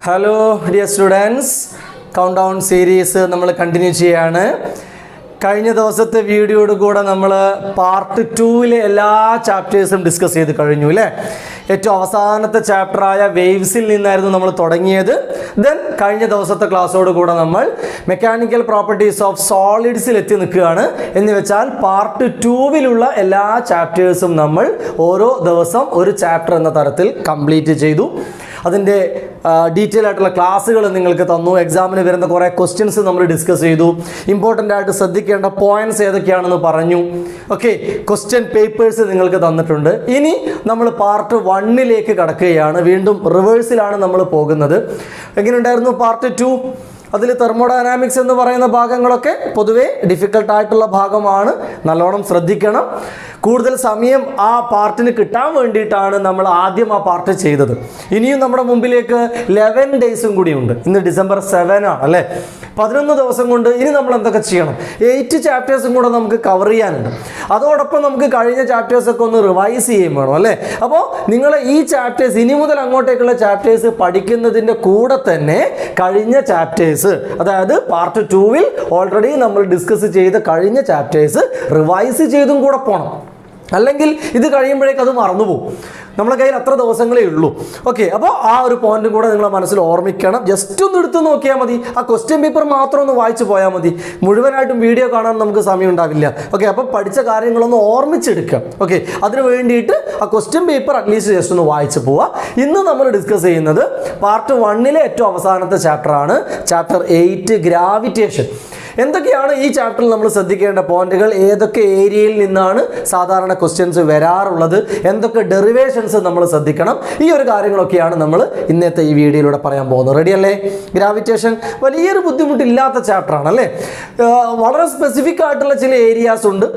Hello dear students, count down series നമ്മൾ continue ചെയ്യാണ്. കഴിഞ്ഞ ദിവസത്തെ വീഡിയോയോട് കൂടെ നമ്മൾ പാർട്ട് 2 എല്ലാ ചാപ്റ്റേഴ്സും ഡിസ്കസ് ചെയ്ത് കഴിഞ്ഞു അല്ലേ. ഏറ്റവും അവസാനത്തെ ചാപ്റ്ററായ വേവ്സിൽ നിന്നായിരുന്നു നമ്മൾ തുടങ്ങിയത്. ദെൻ കഴിഞ്ഞ ദിവസത്തെ ക്ലാസ്സോട് കൂടെ നമ്മൾ മെക്കാനിക്കൽ പ്രോപ്പർട്ടീസ് ഓഫ് സോളിഡ്സിൽ എത്തി നിൽക്കുകയാണ്. എന്ന് വെച്ചാൽ പാർട്ട് 2 എല്ലാ ചാപ്റ്റേഴ്സും നമ്മൾ ഓരോ ദിവസം ഒരു ചാപ്റ്റർ എന്ന തരത്തിൽ കംപ്ലീറ്റ് ചെയ്തു. അതിൻ്റെ ഡീറ്റെയിൽ ആയിട്ടുള്ള ക്ലാസ്സുകൾ നിങ്ങൾക്ക് തന്നു. എക്സാമിന് വരുന്ന കുറേ ക്വസ്റ്റ്യൻസ് നമ്മൾ ഡിസ്കസ് ചെയ്തു. ഇമ്പോർട്ടൻ്റ് ആയിട്ട് ശ്രദ്ധിക്കേണ്ട പോയിന്റ്സ് ഏതൊക്കെയാണെന്ന് പറഞ്ഞു. ഓക്കെ, ക്വസ്റ്റ്യൻ പേപ്പേഴ്സ് നിങ്ങൾക്ക് തന്നിട്ടുണ്ട്. ഇനി നമ്മൾ പാർട്ട് 1 കടക്കുകയാണ്. വീണ്ടും റിവേഴ്സിലാണ് നമ്മൾ പോകുന്നത്. എങ്ങനെയുണ്ടായിരുന്നു പാർട്ട് 2? അതിൽ തെർമോഡൈനാമിക്സ് എന്ന് പറയുന്ന ഭാഗങ്ങളൊക്കെ പൊതുവേ ഡിഫിക്കൽട്ടായിട്ടുള്ള ഭാഗമാണ്. നല്ലോണം ശ്രദ്ധിക്കണം. കൂടുതൽ സമയം ആ പാർട്ടിന് കിട്ടാൻ വേണ്ടിയിട്ടാണ് നമ്മൾ ആദ്യം ആ പാർട്ട് ചെയ്തത്. ഇനിയും നമ്മുടെ മുമ്പിലേക്ക് 11 ഡേയ്സും കൂടിയുണ്ട്. ഇന്ന് ഡിസംബർ 7 ആണ് അല്ലേ. 11 ദിവസം കൊണ്ട് ഇനി നമ്മൾ എന്തൊക്കെ ചെയ്യണം? 8 ചാപ്റ്റേഴ്സും കൂടെ നമുക്ക് കവർ ചെയ്യാനുണ്ട്. അതോടൊപ്പം നമുക്ക് കഴിഞ്ഞ ചാപ്റ്റേഴ്സൊക്കെ ഒന്ന് റിവൈസ് ചെയ്യും വേണം അല്ലേ. അപ്പോൾ നിങ്ങൾ ഈ ചാപ്റ്റേഴ്സ് ഇനി മുതൽ അങ്ങോട്ടേക്കുള്ള ചാപ്റ്റേഴ്സ് പഠിക്കുന്നതിൻ്റെ കൂടെ തന്നെ കഴിഞ്ഞ ചാപ്റ്റേഴ്സ്, അതായത് പാർട്ട് 2 ഓൾറെഡി നമ്മൾ ഡിസ്കസ് ചെയ്ത കഴിഞ്ഞ ചാപ്റ്റേഴ്സ് റിവൈസ് ചെയ്തും കൂടെ പോകണം. അല്ലെങ്കിൽ ഇത് കഴിയുമ്പോഴേക്കും അത് മറന്നുപോകും. നമ്മളെ കയ്യിൽ അത്ര ദിവസങ്ങളേ ഉള്ളൂ. ഓക്കെ, അപ്പോൾ ആ ഒരു പോയിന്റും കൂടെ നിങ്ങളെ മനസ്സിൽ ഓർമ്മിക്കണം. ജസ്റ്റ് ഒന്ന് എടുത്ത് നോക്കിയാൽ മതി. ആ ക്വസ്റ്റ്യൻ പേപ്പർ മാത്രം ഒന്ന് വായിച്ചു പോയാൽ മതി. മുഴുവനായിട്ടും വീഡിയോ കാണാൻ നമുക്ക് സമയം ഉണ്ടാവില്ല. ഓക്കെ, അപ്പോൾ പഠിച്ച കാര്യങ്ങളൊന്ന് ഓർമ്മിച്ചെടുക്കുക. ഓക്കെ, അതിന് വേണ്ടിയിട്ട് ആ ക്വസ്റ്റ്യൻ പേപ്പർ അറ്റ്ലീസ്റ്റ് ജസ്റ്റ് ഒന്ന് വായിച്ചു പോവുക. ഇന്ന് നമ്മൾ ഡിസ്കസ് ചെയ്യുന്നത് പാർട്ട് 1 ഏറ്റവും അവസാനത്തെ ചാപ്റ്ററാണ്. Chapter 8 gravitation. എന്തൊക്കെയാണ് ഈ ചാപ്റ്ററിൽ നമ്മൾ ശ്രദ്ധിക്കേണ്ട പോയിന്റുകൾ? ഏതൊക്കെ ഏരിയയിൽ നിന്നാണ് സാധാരണ ക്വസ്റ്റ്യൻസ് വരാറുള്ളത്? എന്തൊക്കെ ഡെറിവേഷൻസ് നമ്മൾ ശ്രദ്ധിക്കണം? ഈ ഒരു കാര്യങ്ങളൊക്കെയാണ് നമ്മൾ ഇന്നത്തെ ഈ വീഡിയോയിലൂടെ പറയാൻ പോകുന്നത്. റെഡി അല്ലേ? ഗ്രാവിറ്റേഷൻ വലിയൊരു ബുദ്ധിമുട്ടില്ലാത്ത ചാപ്റ്ററാണ് അല്ലേ. വളരെ സ്പെസിഫിക് ആയിട്ടുള്ള ചില ഏരിയാസ് ഉണ്ട്.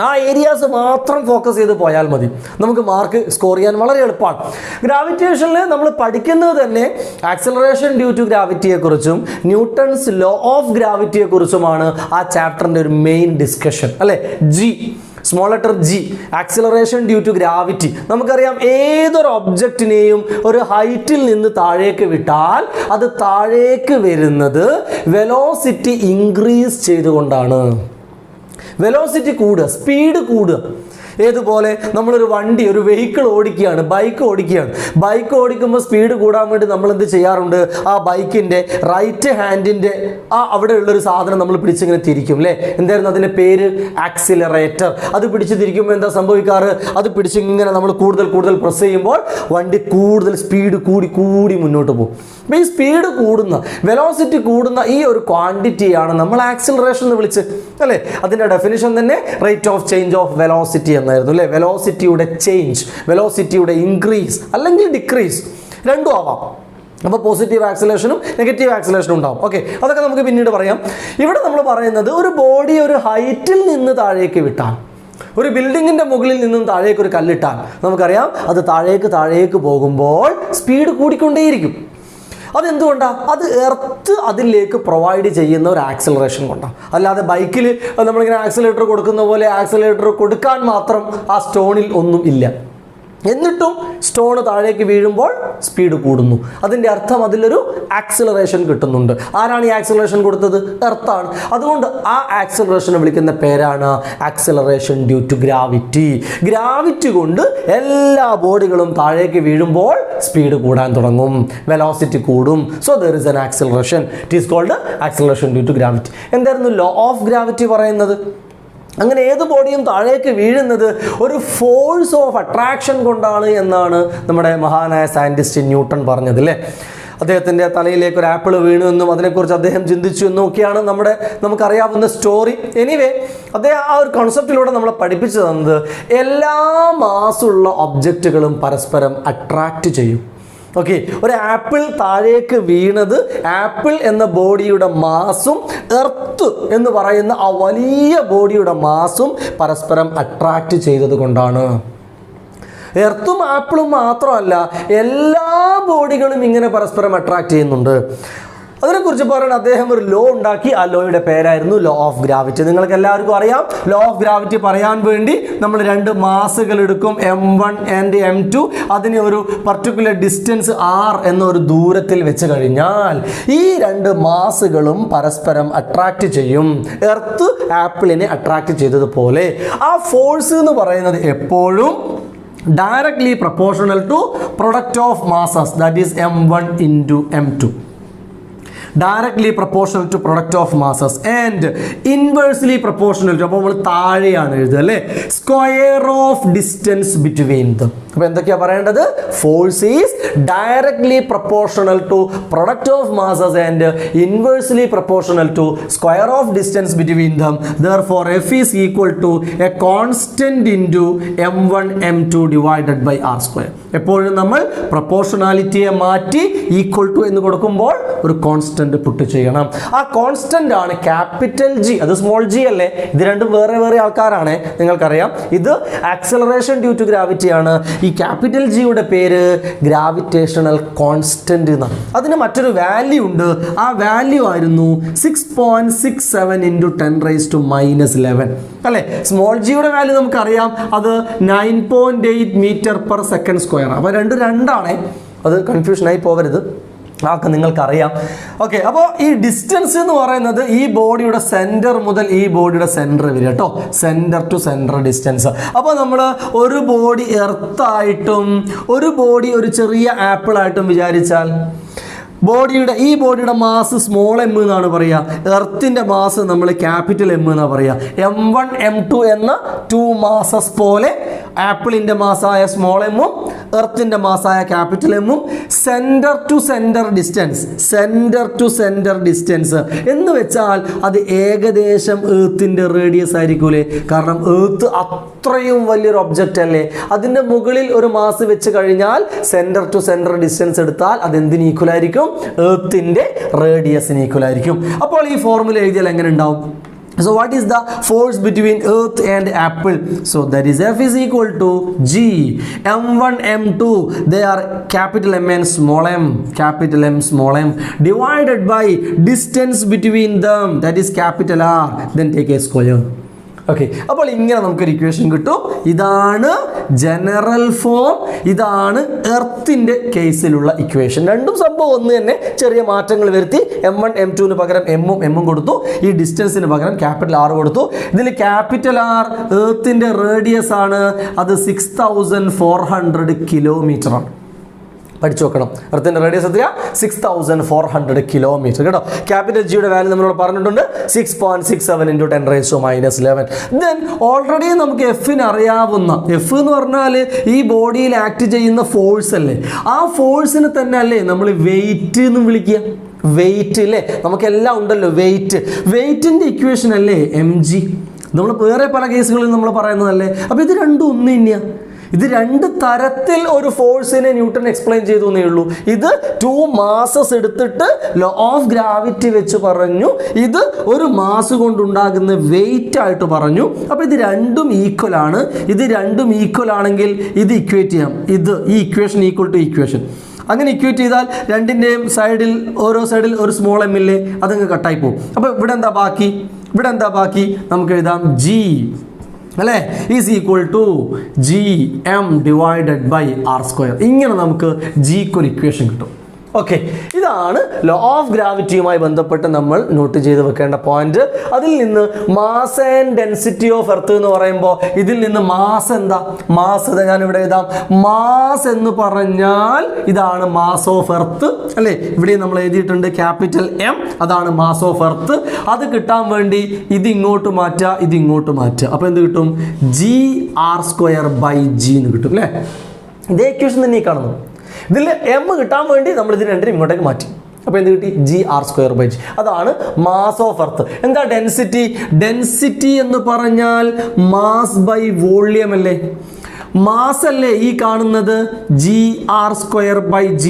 ആ ഏരിയാസ് മാത്രം ഫോക്കസ് ചെയ്ത് പോയാൽ മതി. നമുക്ക് മാർക്ക് സ്കോർ ചെയ്യാൻ വളരെ എളുപ്പമാണ്. ഗ്രാവിറ്റേഷനിൽ നമ്മൾ പഠിക്കുന്നത് തന്നെ ആക്സിലറേഷൻ ഡ്യൂ ടു ഗ്രാവിറ്റിയെക്കുറിച്ചും ന്യൂട്ടൺസ് ലോ ഓഫ് ഗ്രാവിറ്റിയെക്കുറിച്ചുമാണ് ആ ചാപ്റ്ററിൻ്റെ ഒരു മെയിൻ ഡിസ്കഷൻ അല്ലേ. G, small letter G, acceleration due to gravity. നമുക്കറിയാം ഏതൊരു ഒബ്ജക്റ്റിനെയും ഒരു ഹൈറ്റിൽ നിന്ന് താഴേക്ക് വിട്ടാൽ അത് താഴേക്ക് വരുന്നത് വെലോസിറ്റി ഇൻക്രീസ് ചെയ്തുകൊണ്ടാണ്. വെലോസിറ്റി കൂടുക, സ്പീഡ് കൂടുക. ഏതുപോലെ നമ്മളൊരു വണ്ടി, ഒരു വെഹിക്കിൾ ഓടിക്കുകയാണ്, ബൈക്ക് ഓടിക്കുകയാണ്. ബൈക്ക് ഓടിക്കുമ്പോൾ സ്പീഡ് കൂടാൻ വേണ്ടി നമ്മൾ എന്ത് ചെയ്യാറുണ്ട്? ആ ബൈക്കിൻ്റെ റൈറ്റ് ഹാൻഡിൻ്റെ അവിടെയുള്ളൊരു സാധനം നമ്മൾ പിടിച്ചിങ്ങനെ തിരിക്കും അല്ലേ. എന്തായിരുന്നു അതിൻ്റെ പേര്? ആക്സിലറേറ്റർ. അത് പിടിച്ച് തിരിക്കുമ്പോൾ എന്താ സംഭവിക്കാറ്? അത് പിടിച്ചിങ്ങനെ നമ്മൾ കൂടുതൽ പ്രസ് ചെയ്യുമ്പോൾ വണ്ടി കൂടുതൽ സ്പീഡ് കൂടി മുന്നോട്ട് പോകും. അപ്പോൾ ഈ സ്പീഡ് കൂടുന്ന, വെലോസിറ്റി കൂടുന്ന ഈ ഒരു ക്വാണ്ടിറ്റിയാണ് നമ്മൾ ആക്സിലറേഷൻ എന്ന് വിളിച്ച് അല്ലേ. അതിൻ്റെ ഡെഫിനിഷൻ തന്നെ rate of change of velocity എന്നായിരുന്നു അല്ലേ. വെലോസിറ്റിയുടെ ചേഞ്ച്, വെലോസിറ്റിയുടെ ഇൻക്രീസ് അല്ലെങ്കിൽ ഡിക്രീസ് രണ്ടും ആവാം. അപ്പോൾ പോസിറ്റീവ് ആക്സിലേഷനും നെഗറ്റീവ് ആക്സിലേഷനും ഉണ്ടാവും. ഓക്കെ, അതൊക്കെ നമുക്ക് പിന്നീട് പറയാം. ഇവിടെ നമ്മൾ പറയുന്നത് ഒരു ബോഡി ഒരു ഹൈറ്റിൽ നിന്ന് താഴേക്ക് വിട്ടാൽ, ഒരു ബിൽഡിങ്ങിൻ്റെ മുകളിൽ നിന്നും താഴേക്ക് ഒരു കല്ലിട്ടാൽ നമുക്കറിയാം അത് താഴേക്ക് പോകുമ്പോൾ സ്പീഡ് കൂടിക്കൊണ്ടേയിരിക്കും. അതെന്തുകൊണ്ടാണ്? അത് എർത്ത് അതിലേക്ക് പ്രൊവൈഡ് ചെയ്യുന്ന ഒരു ആക്സിലറേഷൻ കൊണ്ടാണ്. അല്ലാതെ ബൈക്കിൽ നമ്മളിങ്ങനെ ആക്സിലേറ്റർ കൊടുക്കുന്ന പോലെ ആക്സിലേറ്റർ കൊടുക്കാൻ മാത്രം ആ സ്റ്റോണിൽ ഒന്നും ഇല്ല. എന്നിട്ടും സ്റ്റോൺ താഴേക്ക് വീഴുമ്പോൾ സ്പീഡ് കൂടുന്നു. അതിൻ്റെ അർത്ഥം അതിലൊരു ആക്സിലറേഷൻ കിട്ടുന്നുണ്ട്. ആരാണ് ഈ ആക്സിലറേഷൻ കൊടുത്തത്? എർത്താണ്. അതുകൊണ്ട് ആ ആക്സിലറേഷനെ വിളിക്കുന്ന പേരാണ് acceleration due to gravity. Gravity കൊണ്ട് എല്ലാ ബോഡികളും താഴേക്ക് വീഴുമ്പോൾ സ്പീഡ് കൂടാൻ തുടങ്ങും, വെലോസിറ്റി കൂടും. So there is an acceleration. It is called acceleration due to gravity. എന്തായിരുന്നു ലോ ഓഫ് ഗ്രാവിറ്റി പറയുന്നത്? അങ്ങനെ ഏത് ബോഡിയും താഴേക്ക് വീഴുന്നത് ഒരു ഫോഴ്സ് ഓഫ് അട്രാക്ഷൻ കൊണ്ടാണ് എന്നാണ് നമ്മുടെ മഹാനായ സയൻറ്റിസ്റ്റ് ന്യൂട്ടൺ പറഞ്ഞത് അല്ലേ. അദ്ദേഹത്തിൻ്റെ തലയിലേക്ക് ഒരു ആപ്പിൾ വീണു എന്നും അതിനെക്കുറിച്ച് അദ്ദേഹം ചിന്തിച്ചു എന്നും ഒക്കെയാണ് നമുക്കറിയാവുന്ന സ്റ്റോറി. എനിവേ, അദ്ദേഹം ആ ഒരു കോൺസെപ്റ്റിലൂടെ നമ്മളെ പഠിപ്പിച്ചു തന്നത് എല്ലാ മാസ്സുള്ള ഒബ്ജക്റ്റുകളും പരസ്പരം അട്രാക്റ്റ് ചെയ്യും. ഓക്കെ, ഒരു ആപ്പിൾ താഴേക്ക് വീണത് ആപ്പിൾ എന്ന ബോഡിയുടെ മാസും എർത്ത് എന്ന് പറയുന്ന ആ വലിയ ബോഡിയുടെ മാസും പരസ്പരം അട്രാക്റ്റ് ചെയ്തത് കൊണ്ടാണ്. എർത്തും ആപ്പിളും മാത്രമല്ല, എല്ലാ ബോഡികളും ഇങ്ങനെ പരസ്പരം അട്രാക്റ്റ് ചെയ്യുന്നുണ്ട്. അതിനെക്കുറിച്ച് പറയുന്നത് അദ്ദേഹം ഒരു ലോ ഉണ്ടാക്കി. ആ ലോയുടെ പേരായിരുന്നു ലോ ഓഫ് ഗ്രാവിറ്റി. നിങ്ങൾക്ക് എല്ലാവർക്കും അറിയാം, ലോ ഓഫ് ഗ്രാവിറ്റി പറയാൻ വേണ്ടി നമ്മൾ 2 മാസുകൾ എടുക്കും, M1 ആൻഡ് M2. അതിന് ഒരു പർട്ടിക്കുലർ ഡിസ്റ്റൻസ് R എന്നൊരു ദൂരത്തിൽ വെച്ച് കഴിഞ്ഞാൽ ഈ 2 മാസുകളും പരസ്പരം അട്രാക്ട് ചെയ്യും. എർത്ത് ആപ്പിളിനെ അട്രാക്ട് ചെയ്തതുപോലെ ആ ഫോഴ്സ് എന്ന് പറയുന്നത് എപ്പോഴും directly proportional to product of masses, that is M1 into M2. Directly proportional to product of masses and inversely proportional to, അപ്പോൾ നമ്മൾ താഴെയാണ് എഴുതുക അല്ലേ, square of distance between them. അപ്പോൾ എന്തൊക്കെയാണ് പറയേണ്ടത്? Force is directly proportional to product of masses and inversely proportional to square of distance between them. Therefore F is equal to a constant into M1 M2 divided by R square. എപ്പോഴും നമ്മൾ പ്രൊപ്പോർഷണാലിറ്റിയെ മാറ്റി equal to എന്ന് കൊടുക്കുമ്പോൾ ഒരു constant puttu ചെയ്യണം. ആ constant ആണ് capital G. അത് സ്മോൾ g അല്ലേ? ഇത് രണ്ടും വേറെ വേറെ ആൾക്കാരാണ്, നിങ്ങൾക്കറിയാം. ഇത് ആക്സലറേഷൻ ഡ്യൂ ടു ഗ്രാവിറ്റി ആണ്. ഈ ക്യാപിറ്റൽ ജിയുടെ പേര് ഗ്രാവിറ്റേഷണൽ കോൺസ്റ്റന്റ് എന്നാണ്. അതിന് മറ്റൊരു വാല്യൂ ഉണ്ട്. ആ വാല്യൂ ആയിരുന്നു 6.67 into 10⁻⁻11 അല്ലേ? സ്മോൾ ജിയുടെ വാല്യൂ നമുക്കറിയാം, അത് 9.8 മീറ്റർ പെർ സെക്കൻഡ് സ്ക്വയർ. അപ്പോൾ രണ്ടാണ്, അത് കൺഫ്യൂഷനായി പോകരുത്, ആൾക്ക് നിങ്ങൾക്കറിയാം. ഓക്കെ, അപ്പോൾ ഈ ഡിസ്റ്റൻസ് എന്ന് പറയുന്നത് ഈ ബോഡിയുടെ സെൻറ്റർ മുതൽ ഈ ബോഡിയുടെ സെൻറ്റർ വരിക കേട്ടോ, സെൻറ്റർ ടു സെൻറ്റർ ഡിസ്റ്റൻസ്. അപ്പോൾ നമ്മൾ ഒരു ബോഡി എർത്തായിട്ടും ഒരു ബോഡി ഒരു ചെറിയ ആപ്പിൾ ആയിട്ടും വിചാരിച്ചാൽ ഈ ബോഡിയുടെ മാസ് സ്മോൾ m എന്നാണ് പറയുക, എർത്തിൻ്റെ മാസ് നമ്മൾ ക്യാപിറ്റൽ M എന്നാണ് പറയുക. M1 M2 എന്ന 2 മാസസ് പോലെ ആപ്പിളിൻ്റെ മാസായ സ്മോൾ എമ്മും എർത്തിൻ്റെ മാസായ ക്യാപിറ്റൽ എമ്മും സെൻറ്റർ ടു സെൻറ്റർ ഡിസ്റ്റൻസ് എന്ന് വെച്ചാൽ അത് ഏകദേശം എർത്തിൻ്റെ റേഡിയസ് ആയിരിക്കൂലേ? കാരണം എർത്ത് അത്രയും വലിയൊരു ഒബ്ജക്റ്റ് അല്ലേ? അതിൻ്റെ മുകളിൽ ഒരു മാസ് വെച്ച് കഴിഞ്ഞാൽ സെൻറ്റർ ടു സെൻറ്റർ ഡിസ്റ്റൻസ് എടുത്താൽ അതെന്തിന് ഈക്വൽ ആയിരിക്കും? എർത്തിൻ്റെ റേഡിയസിന് ഈക്വൽ ആയിരിക്കും. അപ്പോൾ ഈ ഫോർമുല എഴുതിയാൽ എങ്ങനെ ഉണ്ടാവും? So what is the force between earth and apple? So that is F is equal to G. M1 M2 they are capital M and small m, capital M small m, divided by distance between them, that is capital R, then take a square. Okay, അപ്പോൾ ഇങ്ങനെ നമുക്കൊരു equation കിട്ടും. ഇതാണ് general form, ഇതാണ് എർത്തിൻ്റെ കേസിലുള്ള equation. രണ്ടും സംഭവം ഒന്ന് തന്നെ, ചെറിയ മാറ്റങ്ങൾ വരുത്തി. M1 M2 പകരം എമ്മും കൊടുത്തു, ഈ ഡിസ്റ്റൻസിന് പകരം ക്യാപിറ്റൽ R കൊടുത്തു. ഇതിൽ ക്യാപിറ്റൽ R എർത്തിൻ്റെ റേഡിയസ് ആണ്, അത് 6400 കിലോമീറ്റർ ആണ്. പഠിച്ചു നോക്കണം, എർത്തിൻ്റെ റേഡിയസ് എത്രയാ? 6400 കിലോമീറ്റർ കേട്ടോ. ക്യാപിറ്റൽ ജിയുടെ വാല്യൂ നമ്മളോട് പറഞ്ഞിട്ടുണ്ട് 6.67 into 10⁻⁻11. ദെൻ ഓൾറെഡി നമുക്ക് എഫിന് അറിയാവുന്ന, എഫ് എന്ന് പറഞ്ഞാൽ ഈ ബോഡിയിൽ ആക്ട് ചെയ്യുന്ന ഫോഴ്സ് അല്ലേ? ആ ഫോഴ്സിന് തന്നെ അല്ലേ നമ്മൾ വെയിറ്റ് എന്ന് വിളിക്കുക? വെയിറ്റ് അല്ലേ? നമുക്കെല്ലാം ഉണ്ടല്ലോ വെയിറ്റിൻ്റെ ഇക്വേഷൻ അല്ലേ mg? നമ്മൾ വേറെ പല കേസുകളിൽ നമ്മൾ പറയുന്നതല്ലേ? അപ്പോൾ ഇത് രണ്ടും ഒന്ന് തന്നെയാണ്. ഇത് 2 തരത്തിൽ ഒരു ഫോഴ്സിനെ ന്യൂട്ടൺ എക്സ്പ്ലെയിൻ ചെയ്തു എന്നേ ഉള്ളൂ. ഇത് 2 മാസസ് എടുത്തിട്ട് ലോ ഓഫ് ഗ്രാവിറ്റി വെച്ച് പറഞ്ഞു, ഇത് ഒരു മാസ് കൊണ്ടുണ്ടാകുന്ന വെയിറ്റ് ആയിട്ട് പറഞ്ഞു. അപ്പോൾ ഇത് രണ്ടും ഈക്വൽ ആണ്. ഇത് രണ്ടും ഈക്വൽ ആണെങ്കിൽ ഇത് ഇക്വേറ്റ് ചെയ്യാം. ഈ ഇക്വേഷൻ ഈക്വൽ ടു ഇക്വേഷൻ. അങ്ങനെ ഇക്വേറ്റ് ചെയ്താൽ രണ്ടിൻ്റെയും ഓരോ സൈഡിൽ ഒരു സ്മോൾ m ഇല്ലേ, അതങ്ങ് കട്ടായി പോകും. അപ്പോൾ ഇവിടെ എന്താ ബാക്കി? നമുക്ക് എഴുതാം G അല്ലേ, is equal to GM divided by R square. ഇങ്ങനെ നമുക്ക് ജിക്ക് ഒരു ഇക്വേഷൻ കിട്ടും. ഓക്കെ, ഇതാണ് ലോ ഓഫ് ഗ്രാവിറ്റിയുമായി ബന്ധപ്പെട്ട് നമ്മൾ നോട്ട് ചെയ്ത് വെക്കേണ്ട പോയിന്റ്. അതിൽ നിന്ന് mass and density of earth എന്ന് പറയുമ്പോൾ ഇതിൽ നിന്ന് മാസ് എന്താ? മാസ് ഞാനിവിടെ എഴുതാം. മാസ് എന്ന് പറഞ്ഞാൽ ഇതാണ് മാസ് ഓഫ് എർത്ത് അല്ലേ? ഇവിടെ നമ്മൾ എഴുതിയിട്ടുണ്ട് ക്യാപിറ്റൽ M, അതാണ് മാസ് ഓഫ് എർത്ത്. അത് കിട്ടാൻ വേണ്ടി ഇത് ഇങ്ങോട്ട് മാറ്റുക. അപ്പോൾ എന്ത് കിട്ടും? GR സ്ക്വയർ ബൈ G എന്ന് കിട്ടും അല്ലേ? ഇതേ ഇക്വേഷൻ തന്നെ ഈ കാണുന്നു. ഇതിൽ M കിട്ടാൻ വേണ്ടി നമ്മൾ ഇത് രണ്ടിനും ഇങ്ങോട്ടേക്ക് മാറ്റി. അപ്പോൾ എന്ത് കിട്ടി? GR square by G. അതാണ് മാസ് ഓഫ് എർത്ത്. എന്താ ഡെൻസിറ്റി എന്ന് പറഞ്ഞാൽ മാസ് ബൈ വോള്യം അല്ലേ? മാസ് അല്ലേ ഈ കാണുന്നത് GR²/g.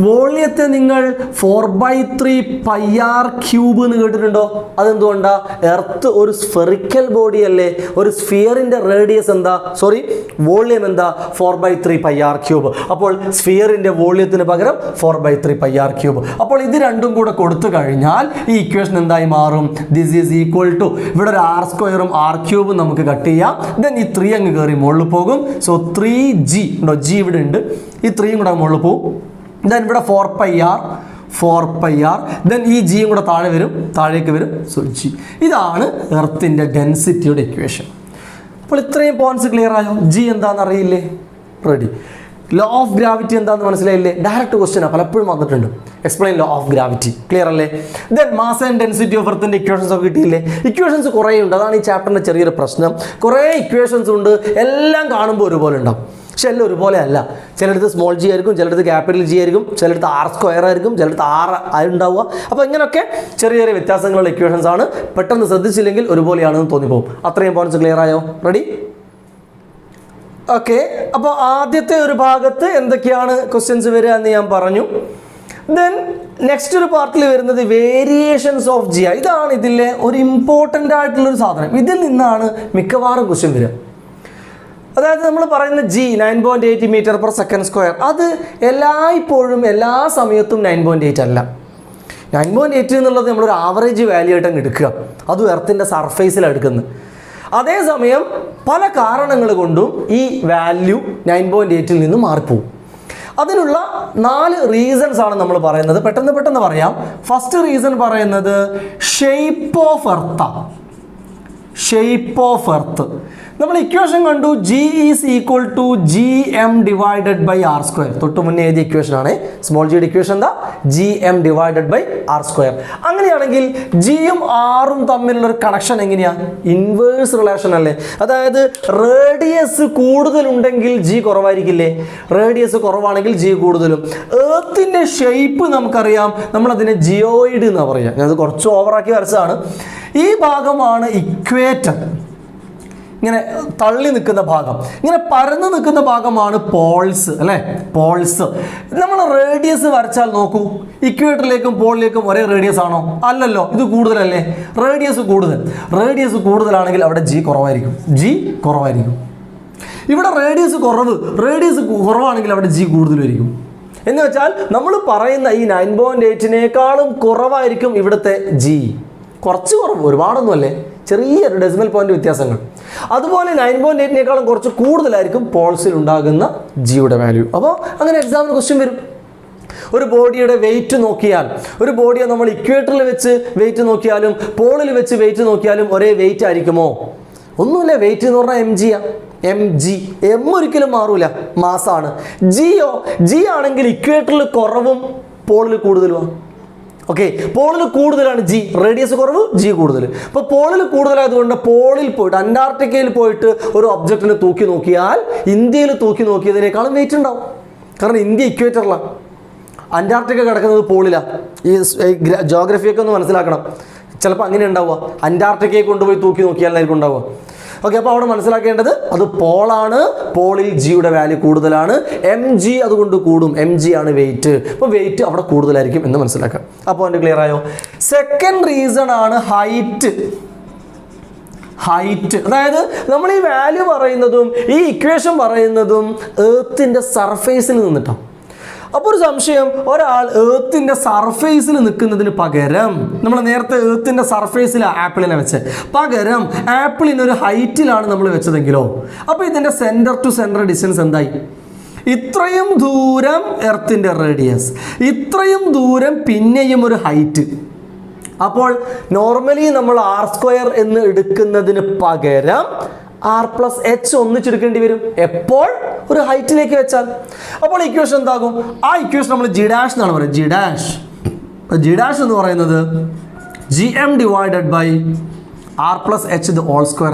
വോള്യത്തെ നിങ്ങൾ 4/3πr³ എന്ന് കേട്ടിട്ടുണ്ടോ? അതെന്തുകൊണ്ടാ? എർത്ത് ഒരു സ്ഫെറിക്കൽ ബോഡി അല്ലേ, ഒരു സ്ഫിയറിന്റെ റേഡിയസ് എന്താ, സോറി വോള്യം എന്താ, 4/3πr³. അപ്പോൾ സ്ഫിയറിന്റെ വോള്യത്തിന് പകരം 4/3πr³. അപ്പോൾ ഇത് രണ്ടും കൂടെ കൊടുത്തു കഴിഞ്ഞാൽ ഈ ഇക്വേഷൻ എന്തായി മാറും? ദിസ് ഈസ് ഈക്വൽ ടു, ഇവിടെ ഒരു r² r³ നമുക്ക് കട്ട് ചെയ്യാം. ദെൻ ഈ 3 അങ്ങ് കയറി മുകളിൽ പോകും. സോ 3g ഉണ്ടോ, g ഇവിടെ ഉണ്ട്, ഈ 3 കൂടെ മുകളിൽ പോകും. ദെൻ ഇവിടെ 4πr, ദെൻ ഈ ജിയും കൂടെ താഴേക്ക് വരും. So g. ഇതാണ് എർത്തിന്റെ ഡെൻസിറ്റിയുടെ ഇക്വേഷൻ. അപ്പോൾ ഇത്രയും പോയിന്റ്സ് ക്ലിയർ ആയോ? ജി എന്താണെന്ന് അറിയില്ലേ? റെഡി. ലോ ഓഫ് ഗ്രാവിറ്റി എന്താണെന്ന് മനസ്സിലായില്ലേ? ഡയറക്റ്റ് ക്വസ്റ്റ്യൻ പലപ്പോഴും വന്നിട്ടുണ്ട്. Explain law of gravity. Clear അല്ലേ? Then mass and density of എർത്തിന്റെ ഇക്വേഷൻസ് ഒക്കെ കിട്ടിയില്ലേ? ഇക്വേഷൻസ് കുറേ ഉണ്ട്, അതാണ് ഈ ചാപ്റ്ററിന്റെ ചെറിയൊരു പ്രശ്നം. കുറേ ഇക്വേഷൻസ് ഉണ്ട്, എല്ലാം കാണുമ്പോൾ ഒരുപോലെ ഉണ്ടാവും, പക്ഷെ എല്ലാം ഒരുപോലെ അല്ല. ചിലടത്ത് സ്മോൾ ജി ആയിരിക്കും, ചിലടത്ത് ക്യാപിറ്റൽ ജി ആയിരിക്കും, ചിലടത്ത് r² ആയിരിക്കും, ചിലടത്ത് r ഉണ്ടാവുക. അപ്പോൾ ഇങ്ങനെയൊക്കെ ചെറിയ ചെറിയ വ്യത്യാസങ്ങളുള്ള ഇക്വേഷൻസ് ആണ്. പെട്ടെന്ന് ശ്രദ്ധിച്ചില്ലെങ്കിൽ ഒരുപോലെയാണെന്ന് തോന്നിപ്പോകും. അത്രയും പോയിന്റ്സ് ക്ലിയർ ആയോ? റെഡി? ഓക്കെ. അപ്പോൾ ആദ്യത്തെ ഒരു ഭാഗത്ത് എന്തൊക്കെയാണ് ക്വസ്റ്റ്യൻസ് വരിക എന്ന് ഞാൻ പറഞ്ഞു. ദെൻ നെക്സ്റ്റ് ഒരു പാർട്ടിൽ വരുന്നത് വേരിയേഷൻസ് ഓഫ് ജി. ഇതാണ് ഇതിലെ ഒരു ഇമ്പോർട്ടൻ്റ് ആയിട്ടുള്ളൊരു സാധനം. ഇതിൽ നിന്നാണ് മിക്കവാറും ക്വസ്റ്റ്യൻ വരിക. അതായത് നമ്മൾ പറയുന്ന ജി 9.8 m/s², അത് എല്ലായ്പ്പോഴും എല്ലാ സമയത്തും 9.8 അല്ല. 9.8 എന്നുള്ളത് നമ്മളൊരു ആവറേജ് വാല്യൂ ആയിട്ട് അങ്ങ് എടുക്കുക, അതും എർത്തിൻ്റെ സർഫേസിലാണ് എടുക്കുന്നത്. അതേസമയം പല കാരണങ്ങൾ കൊണ്ടും ഈ വാല്യൂ 9.8-ൽ നിന്ന് മാറിപ്പോവും. അതിനുള്ള 4 റീസൺസ് ആണ് നമ്മൾ പറയുന്നത്. പെട്ടെന്ന് പറയാം. ഫസ്റ്റ് റീസൺ പറയുന്നത് ഷേപ്പ് ഓഫ് എർത്ത്. നമ്മൾ ഇക്വേഷൻ കണ്ടു, g is equal to GM/r². തൊട്ട് മുന്നേ എഴുതിയ ഇക്വേഷൻ ആണ്. സ്മോൾ ജിയുടെ ഇക്വേഷൻ എന്താ? GM/r². അങ്ങനെയാണെങ്കിൽ ജിയും ആറും തമ്മിലുള്ള ഒരു കണക്ഷൻ എങ്ങനെയാ? ഇൻവേഴ്സ് റിലേഷൻ അല്ലേ? അതായത് റേഡിയസ് കൂടുതലുണ്ടെങ്കിൽ ജി കുറവായിരിക്കില്ലേ? റേഡിയസ് കുറവാണെങ്കിൽ ജി കൂടുതലും. എർത്തിന്റെ ഷേപ്പ് നമുക്കറിയാം, നമ്മളതിനെ ജിയോയിഡ് എന്നാണ് പറയുക. ഞാനത് കുറച്ച് ഓവറാക്കി വരച്ചതാണ്. ഈ ഭാഗമാണ് ഇക്വേറ്റർ. ഇങ്ങനെ തള്ളി നിൽക്കുന്ന ഭാഗം, ഇങ്ങനെ പരന്ന് നിൽക്കുന്ന ഭാഗമാണ് പോൾസ് അല്ലേ? പോൾസ്. നമ്മൾ റേഡിയസ് വരച്ചാൽ നോക്കൂ, ഇക്വേറ്ററിലേക്കും പോളിലേക്കും ഒരേ റേഡിയസ് ആണോ? അല്ലല്ലോ, ഇത് കൂടുതലല്ലേ? റേഡിയസ് കൂടുതലാണെങ്കിൽ അവിടെ ജി കുറവായിരിക്കും. ഇവിടെ റേഡിയസ് കുറവാണെങ്കിൽ അവിടെ ജി കൂടുതലായിരിക്കും. എന്ന് വെച്ചാൽ നമ്മൾ പറയുന്ന ഈ 9.8-നേക്കാളും കുറവായിരിക്കും ഇവിടുത്തെ ജി. കുറച്ച് കുറവ്, ഒരുപാടൊന്നുമല്ലേ, ചെറിയൊരു ഡെസിമൽ പോയിന്റ് വ്യത്യാസങ്ങൾ. അതുപോലെ 9.8-നേക്കാളും കുറച്ച് കൂടുതലായിരിക്കും പോൾസിൽ ഉണ്ടാകുന്ന ജിയുടെ വാല്യൂ. അപ്പോൾ അങ്ങനെ എക്സാമിന് ക്വസ്റ്റ്യൻ വരും. ഒരു ബോഡിയുടെ വെയിറ്റ് നോക്കിയാൽ, ഒരു ബോഡിയെ നമ്മൾ ഇക്വേറ്ററിൽ വെച്ച് വെയിറ്റ് നോക്കിയാലും പോളിൽ വെച്ച് വെയിറ്റ് നോക്കിയാലും ഒരേ വെയിറ്റ് ആയിരിക്കുമോ? ഒന്നുമില്ല. വെയിറ്റ് എന്ന് പറഞ്ഞാൽ mg. m ഒരിക്കലും മാറൂല, മാസാണ്. ജി ആണെങ്കിൽ ഇക്വേറ്ററിൽ കുറവും പോളിൽ കൂടുതലുമാണ്. ഓക്കെ, പോളിൽ കൂടുതലാണ് ജി, റേഡിയസ് കുറവ്, ജി കൂടുതൽ. അപ്പോൾ പോളിൽ കൂടുതലായതുകൊണ്ട് പോളിൽ പോയിട്ട് അന്റാർട്ടിക്കയിൽ പോയിട്ട് ഒരു ഒബ്ജക്റ്റിനെ തൂക്കി നോക്കിയാൽ ഇന്ത്യയിൽ തൂക്കി നോക്കിയതിനേക്കാളും വെയിറ്റ് ഉണ്ടാവും. കാരണം ഇന്ത്യ ഇക്വേറ്ററിലാണ്, അന്റാർട്ടിക്ക കിടക്കുന്നത് പോളിലാണ്. ഈ ജോഗ്രഫിയൊക്കെ ഒന്ന് മനസ്സിലാക്കണം. ചിലപ്പോൾ അങ്ങനെ ഉണ്ടാവുക, അന്റാർട്ടിക്കയെ കൊണ്ടുപോയി തൂക്കി നോക്കിയാലായിരിക്കും ഉണ്ടാവുക. ഓക്കെ, അപ്പോൾ അവിടെ മനസ്സിലാക്കേണ്ടത് അത് പോളാണ്. പോളിൽ ജിയുടെ വാല്യൂ കൂടുതലാണ്. mg അതുകൊണ്ട് കൂടും, mg ആണ് വെയിറ്റ്. അപ്പോൾ വെയിറ്റ് അവിടെ കൂടുതലായിരിക്കും എന്ന് മനസ്സിലാക്കാം. അപ്പോൾ അതിൻ്റെ ക്ലിയർ ആയോ? സെക്കൻഡ് റീസൺ ആണ് ഹൈറ്റ്. അതായത് നമ്മൾ ഈ വാല്യൂ പറയുന്നതും ഈ ഇക്വേഷൻ പറയുന്നതും എർത്തിൻ്റെ സർഫേസിൽ നിന്നിട്ടാണ്. അപ്പോൾ ഒരു സംശയം, ഒരാൾ എർത്തിൻ്റെ സർഫേസിൽ നിൽക്കുന്നതിന് പകരം, നമ്മൾ നേരത്തെ എർത്തിൻ്റെ സർഫേസിലാണ് ആപ്പിളിനെ വെച്ചത്, പകരം ആപ്പിളിനൊരു ഹൈറ്റിലാണ് നമ്മൾ വെച്ചതെങ്കിലോ? അപ്പോൾ ഇതിൻ്റെ സെൻറ്റർ ടു സെൻറ്റർ ഡിസ്റ്റൻസ് എന്തായി? ഇത്രയും ദൂരം എർത്തിൻ്റെ റേഡിയസ്, ഇത്രയും ദൂരം പിന്നെയും ഒരു ഹൈറ്റ്. അപ്പോൾ നോർമലി നമ്മൾ r² എന്ന് എടുക്കുന്നതിന് പകരം r+h ഒന്നിച്ചെടുക്കേണ്ടി വരും. എപ്പോൾ? ഒരു ഹൈറ്റിലേക്ക് വെച്ചാൽ. അപ്പോൾ ഇക്വേഷൻ എന്താകും? ആ ഇക്വേഷൻ നമ്മൾ g' എന്നാണ് പറയുന്നത്. g' എന്ന് പറയുന്നത് GM/r+h²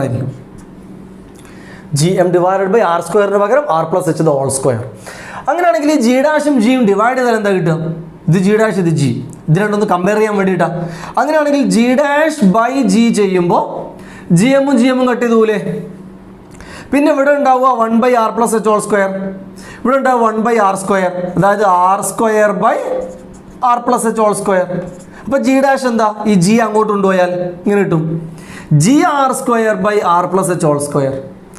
ആയിരിക്കും. GM/r² പകരം r+h². അങ്ങനെയാണെങ്കിൽ ഈ g'-ഉം ജിയും ഡിവൈഡ് ചെയ്താൽ എന്താ കിട്ടുക? ഇത് g', ഇത് g. ഇത് രണ്ടൊന്ന് കമ്പയർ ചെയ്യാൻ വേണ്ടിയിട്ടാണ്. അങ്ങനെയാണെങ്കിൽ g'/g ചെയ്യുമ്പോൾ GM-ഉം GM-ഉം കട്ട് ചെയ്തൂലേ? പിന്നെ ഇവിടെ ഉണ്ടാവുക 1/r + h ഹോൾ സ്ക്വയർ. ഇവിടെ ഉണ്ടാവുക 1/r സ്ക്വയർ, അതായത് r square by r + h whole square. അപ്പോൾ ജി ഡാഷ് എന്താ? ഈ ജി അങ്ങോട്ട് കൊണ്ടുപോയാൽ ഇങ്ങനെ കിട്ടും, gr square by r + h whole square.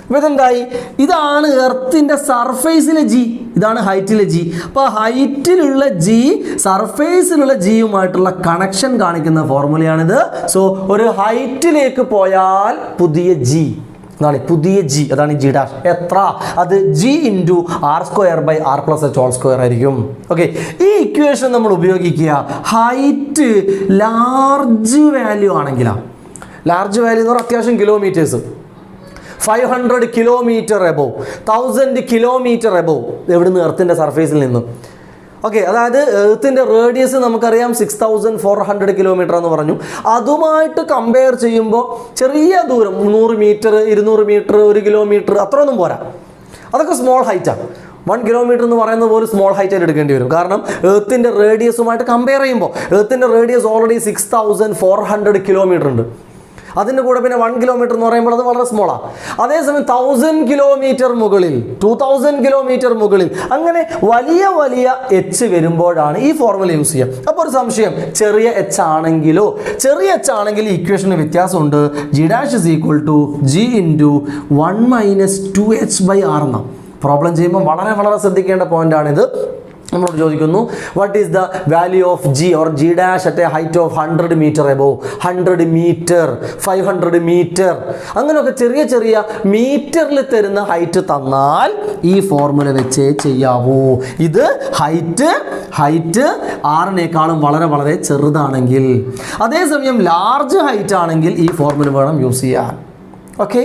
അപ്പോൾ ഇതെന്തായി? ഇതാണ് എർത്തിൻ്റെ സർഫേസിലെ ജി, ഇതാണ് ഹൈറ്റിലെ ജി. അപ്പോൾ ഹൈറ്റിലുള്ള ജി സർഫേസിലുള്ള ജിയുമായിട്ടുള്ള കണക്ഷൻ കാണിക്കുന്ന ഫോർമുലയാണിത്. സോ ഒരു ഹൈറ്റിലേക്ക് പോയാൽ പുതിയ ജി, അതാണ് പുതിയ ജി, അതാണ് ജി ഡാഷ്. എത്ര? അത് G into r square by r + h whole square ആയിരിക്കും. ഓക്കെ, ഈ ഇക്വേഷൻ നമ്മൾ ഉപയോഗിക്കുക ഹൈറ്റ് ലാർജ് വാല്യൂ ആണെങ്കിലാണ്. ലാർജ് വാല്യൂ എന്ന് പറഞ്ഞാൽ അത്യാവശ്യം kilometres, 500 kilometre above, 1000 kilometre above, എവിടുന്ന് എർത്തിൻ്റെ സർഫേസിൽ നിന്നും. ഓക്കെ, അതായത് എർത്തിൻ്റെ റേഡിയസ് നമുക്കറിയാം 6400 കിലോമീറ്റർ എന്ന് പറഞ്ഞു. അതുമായിട്ട് കമ്പയർ ചെയ്യുമ്പോൾ ചെറിയ ദൂരം, 100 മീറ്റർ, 200 മീറ്റർ, 1 കിലോമീറ്റർ അത്രയൊന്നും പോരാ. അതൊക്കെ സ്മോൾ ഹൈറ്റാണ്. 1 കിലോമീറ്റർ എന്ന് പറയുന്നത് പോലും സ്മോൾ ഹൈറ്റായിട്ട് എടുക്കേണ്ടി വരും. കാരണം എർത്തിൻ്റെ റേഡിയസുമായിട്ട് കമ്പയർ ചെയ്യുമ്പോൾ എർത്തിൻ്റെ റേഡിയസ് ഓൾറെഡി 6400 കിലോമീറ്റർ ഉണ്ട്. അതിൻ്റെ കൂടെ പിന്നെ 1 കിലോമീറ്റർ എന്ന് പറയുമ്പോൾ അത് വളരെ സ്മോളാണ്. അതേസമയം 1000 കിലോമീറ്റർ മുകളിൽ, 2000 കിലോമീറ്റർ മുകളിൽ, അങ്ങനെ വലിയ വലിയ എച്ച് വരുമ്പോഴാണ് ഈ ഫോർമുല യൂസ് ചെയ്യുക. അപ്പോൾ ഒരു സംശയം, ചെറിയ എച്ച് ആണെങ്കിലോ? ചെറിയ എച്ച് ആണെങ്കിൽ ഇക്വേഷന് വ്യത്യാസമുണ്ട്. G dash is equal to G into 1 - 2h/r എന്നാണ്. പ്രോബ്ലം ചെയ്യുമ്പോൾ വളരെ വളരെ ശ്രദ്ധിക്കേണ്ട പോയിന്റാണിത്. നമ്മളോട് ചോദിക്കുന്നു what is the value of g or g dash at a height of 100 metre above, 100 metre, 500 metre, അങ്ങനെയൊക്കെ ചെറിയ ചെറിയ മീറ്ററിൽ തരുന്ന ഹൈറ്റ് തന്നാൽ ഈ ഫോർമുല വെച്ചേ ചെയ്യാവൂ. ഇത് ഹൈറ്റ് ആറിനേക്കാളും വളരെ വളരെ ചെറുതാണെങ്കിൽ, അതേസമയം ലാർജ് ഹൈറ്റ് ആണെങ്കിൽ ഈ ഫോർമുല വേണം യൂസ് ചെയ്യാൻ. ഓക്കെ,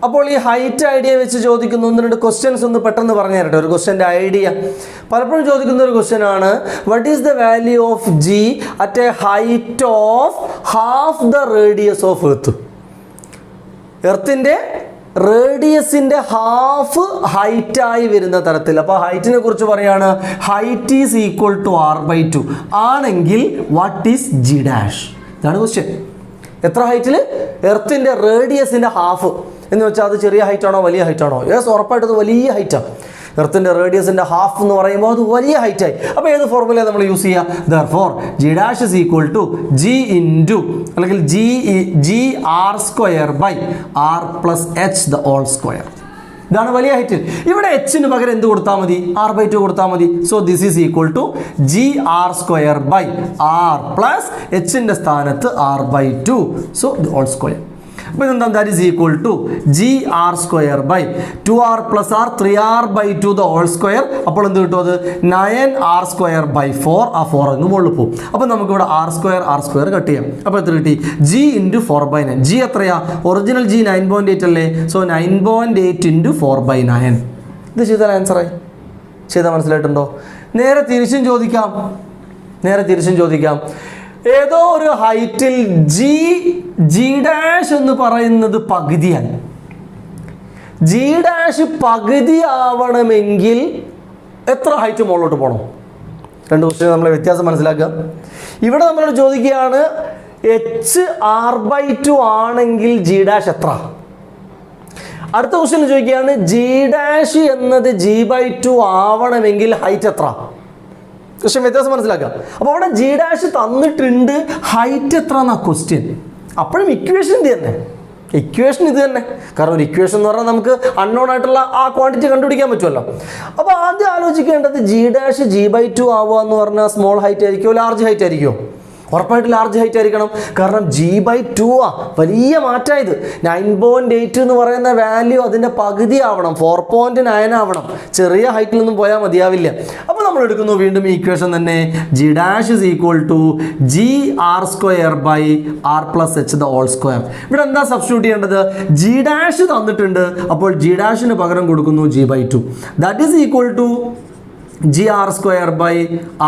അപ്പോൾ ഈ ഹൈറ്റ് ഐഡിയ വെച്ച് ചോദിക്കുന്ന 1-2 ക്വസ്റ്റ്യൻസ് ഒന്ന് പെട്ടെന്ന് പറഞ്ഞു തരട്ടെ. ഒരു ക്വസ്റ്റ്യൻ്റെ ഐഡിയ പലപ്പോഴും ചോദിക്കുന്ന ഒരു ക്വസ്റ്റ്യൻ ആണ്, what is the value of G at a height of half the radius of earth? എർത്തിൻ്റെ റേഡിയസിൻ്റെ ഹാഫ് ഹൈറ്റായി വരുന്ന തരത്തിൽ. അപ്പോൾ ഹൈറ്റിനെ കുറിച്ച് പറയാണ്, height is equal to r/2 ആണെങ്കിൽ വാട്ട് ഈസ് ജി ഡാഷ്? ഇതാണ് ക്വസ്റ്റ്യൻ. എത്ര ഹൈറ്റിൽ? എർത്തിൻ്റെ റേഡിയസിൻ്റെ ഹാഫ് എന്ന് വെച്ചാൽ അത് ചെറിയ ഹൈറ്റാണോ വലിയ ഹൈറ്റാണോ? യെസ്, ഉറപ്പായിട്ടും അത് വലിയ ഹൈറ്റാണ്. എർത്തിൻ്റെ റേഡിയസിൻ്റെ ഹാഫ് എന്ന് പറയുമ്പോൾ അത് വലിയ ഹൈറ്റായി. അപ്പോൾ ഏത് ഫോർമുല നമ്മൾ യൂസ് ചെയ്യുക? Therefore G dash is equal to G into അല്ലെങ്കിൽ G r square by r + h the whole square. ഇതാണ് വലിയ ഹൈറ്റ്. ഇവിടെ എച്ചിന് പകരം എന്ത് കൊടുത്താൽ മതി? r/2 കൊടുത്താൽ മതി. So this is equal to gr square by r plus എച്ചിൻ്റെ സ്ഥാനത്ത് r/2, so the whole square. അപ്പോൾ ഇതെന്താ? That is equal to gr square by 2r + r 3r/2 the whole square. അപ്പോൾ എന്ത് കിട്ടും? അത് 9r സ്ക്വയർ ബൈ 4. ആ 4 അങ്ങ് മുകളിൽ പോകും. അപ്പോൾ നമുക്കിവിടെ r സ്ക്വയർ കട്ട് ചെയ്യാം. അപ്പോൾ എത്ര കിട്ടി? g into 4/9. ജി എത്രയാ? ഒറിജിനൽ ജി 9.8 അല്ലേ? So 9.8 into 4/9. ഇത് ചെയ്താൽ ആൻസറായി. ചെയ്താൽ മനസ്സിലായിട്ടുണ്ടോ? നേരെ തിരിച്ചും ചോദിക്കാം. ഏതോ ഒരു ഹൈറ്റിൽ ജി ഡാഷ് എന്ന് പറയുന്നത് പകുതിയാണ്. ജി ഡാഷ് പകുതി ആവണമെങ്കിൽ എത്ര ഹൈറ്റ് മുകളിലോട്ട് പോകണം? 2 ക്വസ്റ്റ്യൻ നമ്മളെ വ്യത്യാസം മനസ്സിലാക്കുക. ഇവിടെ നമ്മളോട് ചോദിക്കുകയാണ് h r/2 ആണെങ്കിൽ ജി ഡാഷ് എത്ര? അടുത്ത ക്വസ്റ്റ്യൻ ചോദിക്കുകയാണ് ജി ഡാഷ് എന്നത് g/2 ആവണമെങ്കിൽ ഹൈറ്റ് എത്ര? ക്വസ്റ്റ്യൻ വ്യത്യാസം മനസ്സിലാക്കുക. അപ്പോൾ അവിടെ ജി ഡാഷ് തന്നിട്ടുണ്ട്, ഹൈറ്റ് എത്ര എന്നാ ക്വസ്റ്റ്യൻ. അപ്പോഴും ഇക്വേഷൻ ഇത് തന്നെ. കാരണം ഒരു ഇക്വേഷൻ എന്ന് പറഞ്ഞാൽ നമുക്ക് അൺനോൺ ആയിട്ടുള്ള ആ ക്വാണ്ടിറ്റി കണ്ടുപിടിക്കാൻ പറ്റുമല്ലോ. അപ്പോൾ ആദ്യം ആലോചിക്കേണ്ടത് ജി ഡാഷ് g/2 ആവുക എന്ന് പറഞ്ഞാൽ സ്മോൾ ഹൈറ്റ് ആയിരിക്കുമോ ലാർജ് ഹൈറ്റ് ആയിരിക്കുമോ? ഉറപ്പായിട്ട് ലാർജ് ഹൈറ്റ് ആയിരിക്കണം. കാരണം g/2 വലിയ മാറ്റമായത്. 9.8 എന്ന് പറയുന്ന വാല്യൂ അതിൻ്റെ പകുതി ആവണം, 4.9 ആവണം. ചെറിയ ഹൈറ്റിലൊന്നും പോയാൽ മതിയാവില്ല. അപ്പോൾ നമ്മൾ എടുക്കുന്നു വീണ്ടും ഈ ഇക്വേഷൻ തന്നെ, g dash is equal to gr square by r + h the whole square. ഇവിടെ എന്താ സബ്സ്റ്റിറ്റ്യൂട്ട് ചെയ്യേണ്ടത്? ജി ഡാഷ് തന്നിട്ടുണ്ട്, അപ്പോൾ ജി ഡാഷിന് പകരം കൊടുക്കുന്നു g/2. That is equal to gr square by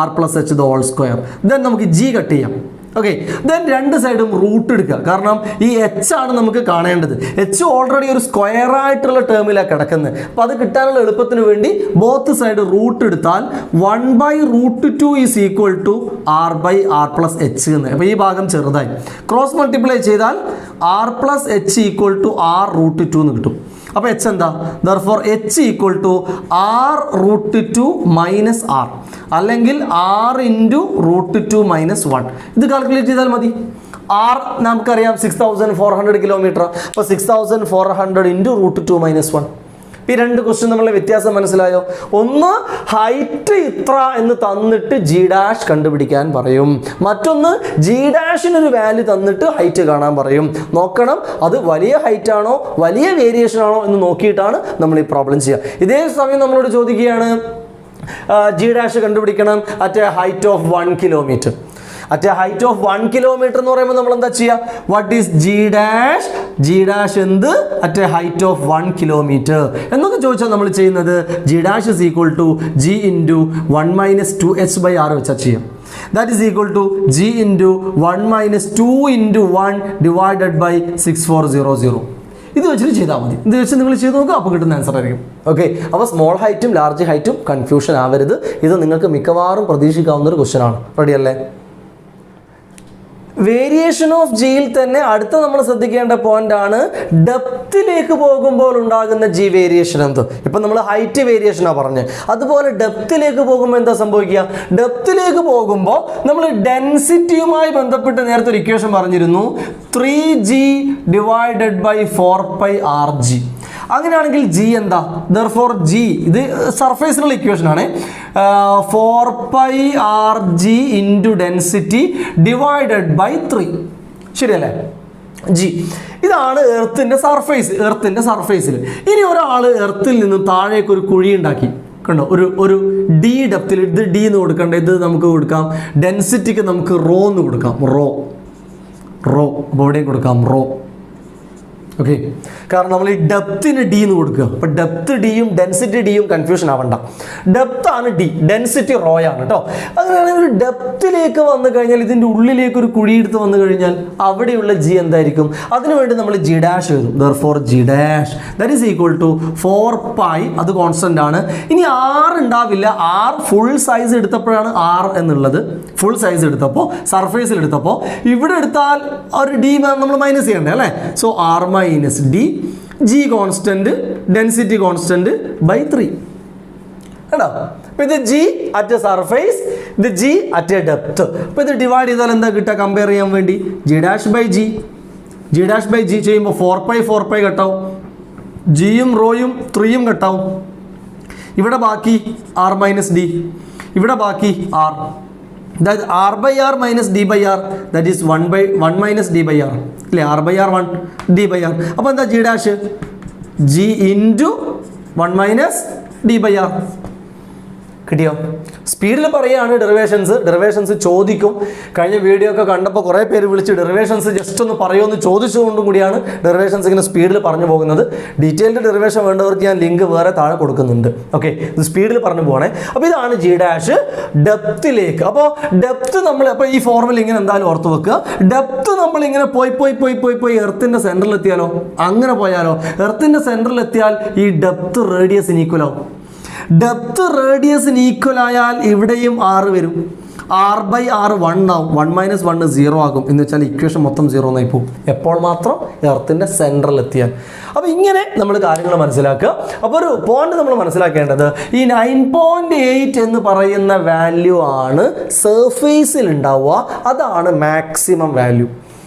r + h the whole square. Then നമുക്ക് g cut ചെയ്യാം. Okay, then രണ്ട് സൈഡും റൂട്ട് എടുക്കുക. കാരണം ഈ എച്ച് ആണ് നമുക്ക് കാണേണ്ടത്. എച്ച് ഓൾറെഡി ഒരു സ്ക്വയർ ആയിട്ടുള്ള ടേമിലാണ് കിടക്കുന്നത്. അപ്പോൾ അത് കിട്ടാനുള്ള എളുപ്പത്തിന് വേണ്ടി ബോത്ത് സൈഡ് റൂട്ട് എടുത്താൽ 1/√2 ഈസ് ഈക്വൽ ടു r/r+h എന്ന്. അപ്പോൾ ഈ ഭാഗം ചെറുതായി ക്രോസ് മൾട്ടിപ്ലൈ ചെയ്താൽ r+h ഈക്വൽ ടു r√2 എന്ന് കിട്ടും. അപ്പോൾ എച്ച് എന്താ? Therefore h equal to r√2 minus r, അല്ലെങ്കിൽ r × √2 മൈനസ് 1. ഇത് കാൽക്കുലേറ്റ് ചെയ്താൽ മതി. r നമുക്കറിയാം 6400 കിലോമീറ്റർ. അപ്പോൾ 6400 × √2 മൈനസ് 1. ഈ രണ്ട് ക്വസ്റ്റ്യൻ നമ്മളുടെ വ്യത്യാസം മനസ്സിലായോ? ഒന്ന് ഹൈറ്റ് ഇത്ര എന്ന് തന്നിട്ട് g' കണ്ടുപിടിക്കാൻ പറയും. മറ്റൊന്ന് g' ഒരു വാല്യൂ തന്നിട്ട് ഹൈറ്റ് കാണാൻ പറയും. നോക്കണം അത് വലിയ ഹൈറ്റ് ആണോ വലിയ വേരിയേഷൻ ആണോ എന്ന് നോക്കിയിട്ടാണ് നമ്മൾ ഈ പ്രോബ്ലം ചെയ്യുക. ഇതേ സമയം നമ്മളോട് ചോദിക്കുകയാണ് g' കണ്ടുപിടിക്കണം at a height of 1 kilometre. At a height of 1 kilometre എന്ന് പറയുമ്പോൾ നമ്മൾ എന്താ ചെയ്യുക? വാട്ട് ഈസ് g' എന്ത് at a height of 1 kilometre എന്നൊക്കെ ചോദിച്ചാൽ നമ്മൾ ചെയ്യുന്നത് g' is equal to g × 1 - 2h/r വെച്ചാൽ ചെയ്യാം. That is equal to g × 1 - 2 × 1 divided by 6400. ഇത് വെച്ചിട്ട് ചെയ്താൽ മതി. ഇത് വെച്ച് നിങ്ങൾ ചെയ്ത് നോക്കുക, അപ്പോൾ കിട്ടുന്ന ആൻസർ ആയിരിക്കും. ഓക്കെ, അപ്പോൾ സ്മോൾ ഹൈറ്റും ലാർജ് ഹൈറ്റും കൺഫ്യൂഷൻ ആവരുത്. ഇത് നിങ്ങൾക്ക് മിക്കവാറും പ്രതീക്ഷിക്കാവുന്ന ഒരു ക്വസ്റ്റ്യൻ ആണ്. റെഡി അല്ലേ? വേരിയേഷൻ ഓഫ് ജിയിൽ തന്നെ അടുത്ത നമ്മൾ ശ്രദ്ധിക്കേണ്ട പോയിന്റ് ആണ് ഡെപ്തിലേക്ക് പോകുമ്പോൾ ഉണ്ടാകുന്ന ജി വേരിയേഷൻ എന്ത്. ഇപ്പം നമ്മൾ ഹൈറ്റ് വേരിയേഷനാണ് പറഞ്ഞത്. അതുപോലെ ഡെപ്തിലേക്ക് പോകുമ്പോൾ എന്താ സംഭവിക്കുക? ഡെപ്തിലേക്ക് പോകുമ്പോൾ നമ്മൾ ഡെൻസിറ്റിയുമായി ബന്ധപ്പെട്ട് നേരത്തെ ഒരു ഇക്വേഷൻ പറഞ്ഞിരുന്നു, 3g ഡിവൈഡഡ് ബൈ 4πrg. അങ്ങനെയാണെങ്കിൽ ജി എന്താ? ദർഫോർ ജി, ഇത് സർഫേസിനുള്ള ഇക്വേഷൻ ആണ്, 4πrg × ഡെൻസിറ്റി ഡിവൈഡഡ് ബൈ 3. ശരിയല്ലേ? ജി ഇതാണ് എർത്തിൻ്റെ സർഫേസ്. എർത്തിൻ്റെ സർഫേസിൽ ഇനി ഒരാൾ എർത്തിൽ നിന്നും താഴേക്ക് ഒരു കുഴി ഉണ്ടാക്കി. കണ്ടോ? ഒരു ഡി ഡെപ്തിൽ. ഇത് ഡി എന്ന് കൊടുക്കണ്ട, ഇത് നമുക്ക് കൊടുക്കാം ഡെൻസിറ്റിക്ക് നമുക്ക് റോ എന്ന് കൊടുക്കാം. റോ അപ്പോൾ ഇവിടെയും കൊടുക്കാം റോ. ഓക്കെ, കാരണം നമ്മൾ ഈ ഡെപ്തിന് ഡി എന്ന് കൊടുക്കുക. അപ്പോൾ ഡെപ്ത് ഡിയും ഡെൻസിറ്റി ഡിയും കൺഫ്യൂഷൻ ആവണ്ട. ഡെപ്ത് ആണ് ഡി, ഡെൻസിറ്റി റോ ആണ് കേട്ടോ. അങ്ങനെയാണെങ്കിൽ ഒരു ഡെപ്തിലേക്ക് വന്നു കഴിഞ്ഞാൽ, ഇതിൻ്റെ ഉള്ളിലേക്ക് ഒരു കുഴിയെടുത്ത് വന്നു കഴിഞ്ഞാൽ അവിടെയുള്ള ജി എന്തായിരിക്കും? അതിനുവേണ്ടി നമ്മൾ g' എഴുതും. Therefore g' that is equal to 4π, അത് കോൺസ്റ്റന്റ് ആണ്. ഇനി r ഉണ്ടാവില്ല. r ഫുൾ സൈസ് എടുത്തപ്പോഴാണ് r എന്നുള്ളത്. ഫുൾ സൈസ് എടുത്തപ്പോൾ, സർഫേസിൽ എടുത്തപ്പോൾ, ഇവിടെ എടുത്താൽ ഒരു ഡി നമ്മൾ മൈനസ് ചെയ്യണ്ടേ അല്ലേ? So r minus d, g constant, density constant by 3. കേട്ടോ? അപ്പോൾ ഇത് ജി അറ്റ് എ സർഫേസ്, ഇത് ജി അറ്റ് എ ഡെപ്ത്. അപ്പോൾ ഇത് ഡിവൈഡ് ചെയ്താൽ എന്താ കിട്ടുക? കമ്പയർ ചെയ്യാൻ വേണ്ടി g' ചെയ്യുമ്പോൾ 4π കട്ടാവും, ജിയും റോയും 3യും കട്ടാവും. ഇവിടെ ബാക്കി r മൈനസ് ഡി, ഇവിടെ ബാക്കി r. അതായത് r/r minus d/r, that is 1 minus d/r അല്ലേ? r/r 1 d/r. അപ്പോൾ എന്താ g' g × 1 മൈനസ് d/r. കിട്ടിയോ? സ്പീഡിൽ പറയുകയാണ് ഡെറിവേഷൻസ് ചോദിക്കും. കഴിഞ്ഞ വീഡിയോ ഒക്കെ കണ്ടപ്പോൾ കുറേ പേര് വിളിച്ച് ഡെറിവേഷൻസ് ജസ്റ്റ് ഒന്ന് പറയുമെന്ന് ചോദിച്ചുകൊണ്ടും കൂടിയാണ് ഡെറിവേഷൻസ് ഇങ്ങനെ സ്പീഡിൽ പറഞ്ഞു പോകുന്നത്. ഡീറ്റെയിൽഡ് ഡെറിവേഷൻ വേണ്ടവർക്ക് ഞാൻ ലിങ്ക് വേറെ താഴെ കൊടുക്കുന്നുണ്ട്. ഓക്കെ, ഇത് സ്പീഡിൽ പറഞ്ഞു പോകണേ. അപ്പോൾ ഇതാണ് g' ഡെപ്തിലേക്ക്. അപ്പോൾ ഡെപ്ത് നമ്മൾ, അപ്പോൾ ഈ ഫോർമുല ഇങ്ങനെ എന്തായാലും ഓർത്ത് വെക്കുക. ഡെപ്ത് നമ്മൾ ഇങ്ങനെ പോയി എർത്തിൻ്റെ സെൻറ്ററിൽ എത്തിയാലോ? അങ്ങനെ പോയാലോ? എർത്തിൻ്റെ സെൻറ്ററിൽ എത്തിയാൽ ഈ ഡെപ്ത് റേഡിയസിന് ഈക്വൽ ആവും. ഡെപ്ത് റേഡിയസിന് ഈക്വൽ ആയാൽ ഇവിടെയും r വരും. r/r 1 ആവും. 1 - 1 0 ആകും. എന്ന് വെച്ചാൽ ഇക്വേഷൻ മൊത്തം 0 എന്നായി പോകും. എപ്പോൾ മാത്രം? എർത്തിൻ്റെ സെൻറ്ററിൽ എത്തിയാൽ. അപ്പോൾ ഇങ്ങനെ നമ്മൾ കാര്യങ്ങൾ മനസ്സിലാക്കുക. അപ്പോൾ ഒരു പോയിന്റ് നമ്മൾ മനസ്സിലാക്കേണ്ടത്, ഈ 9.8 എന്ന് പറയുന്ന വാല്യൂ ആണ് സർഫേസിൽ ഉണ്ടാവുക. അതാണ് മാക്സിമം വാല്യൂ.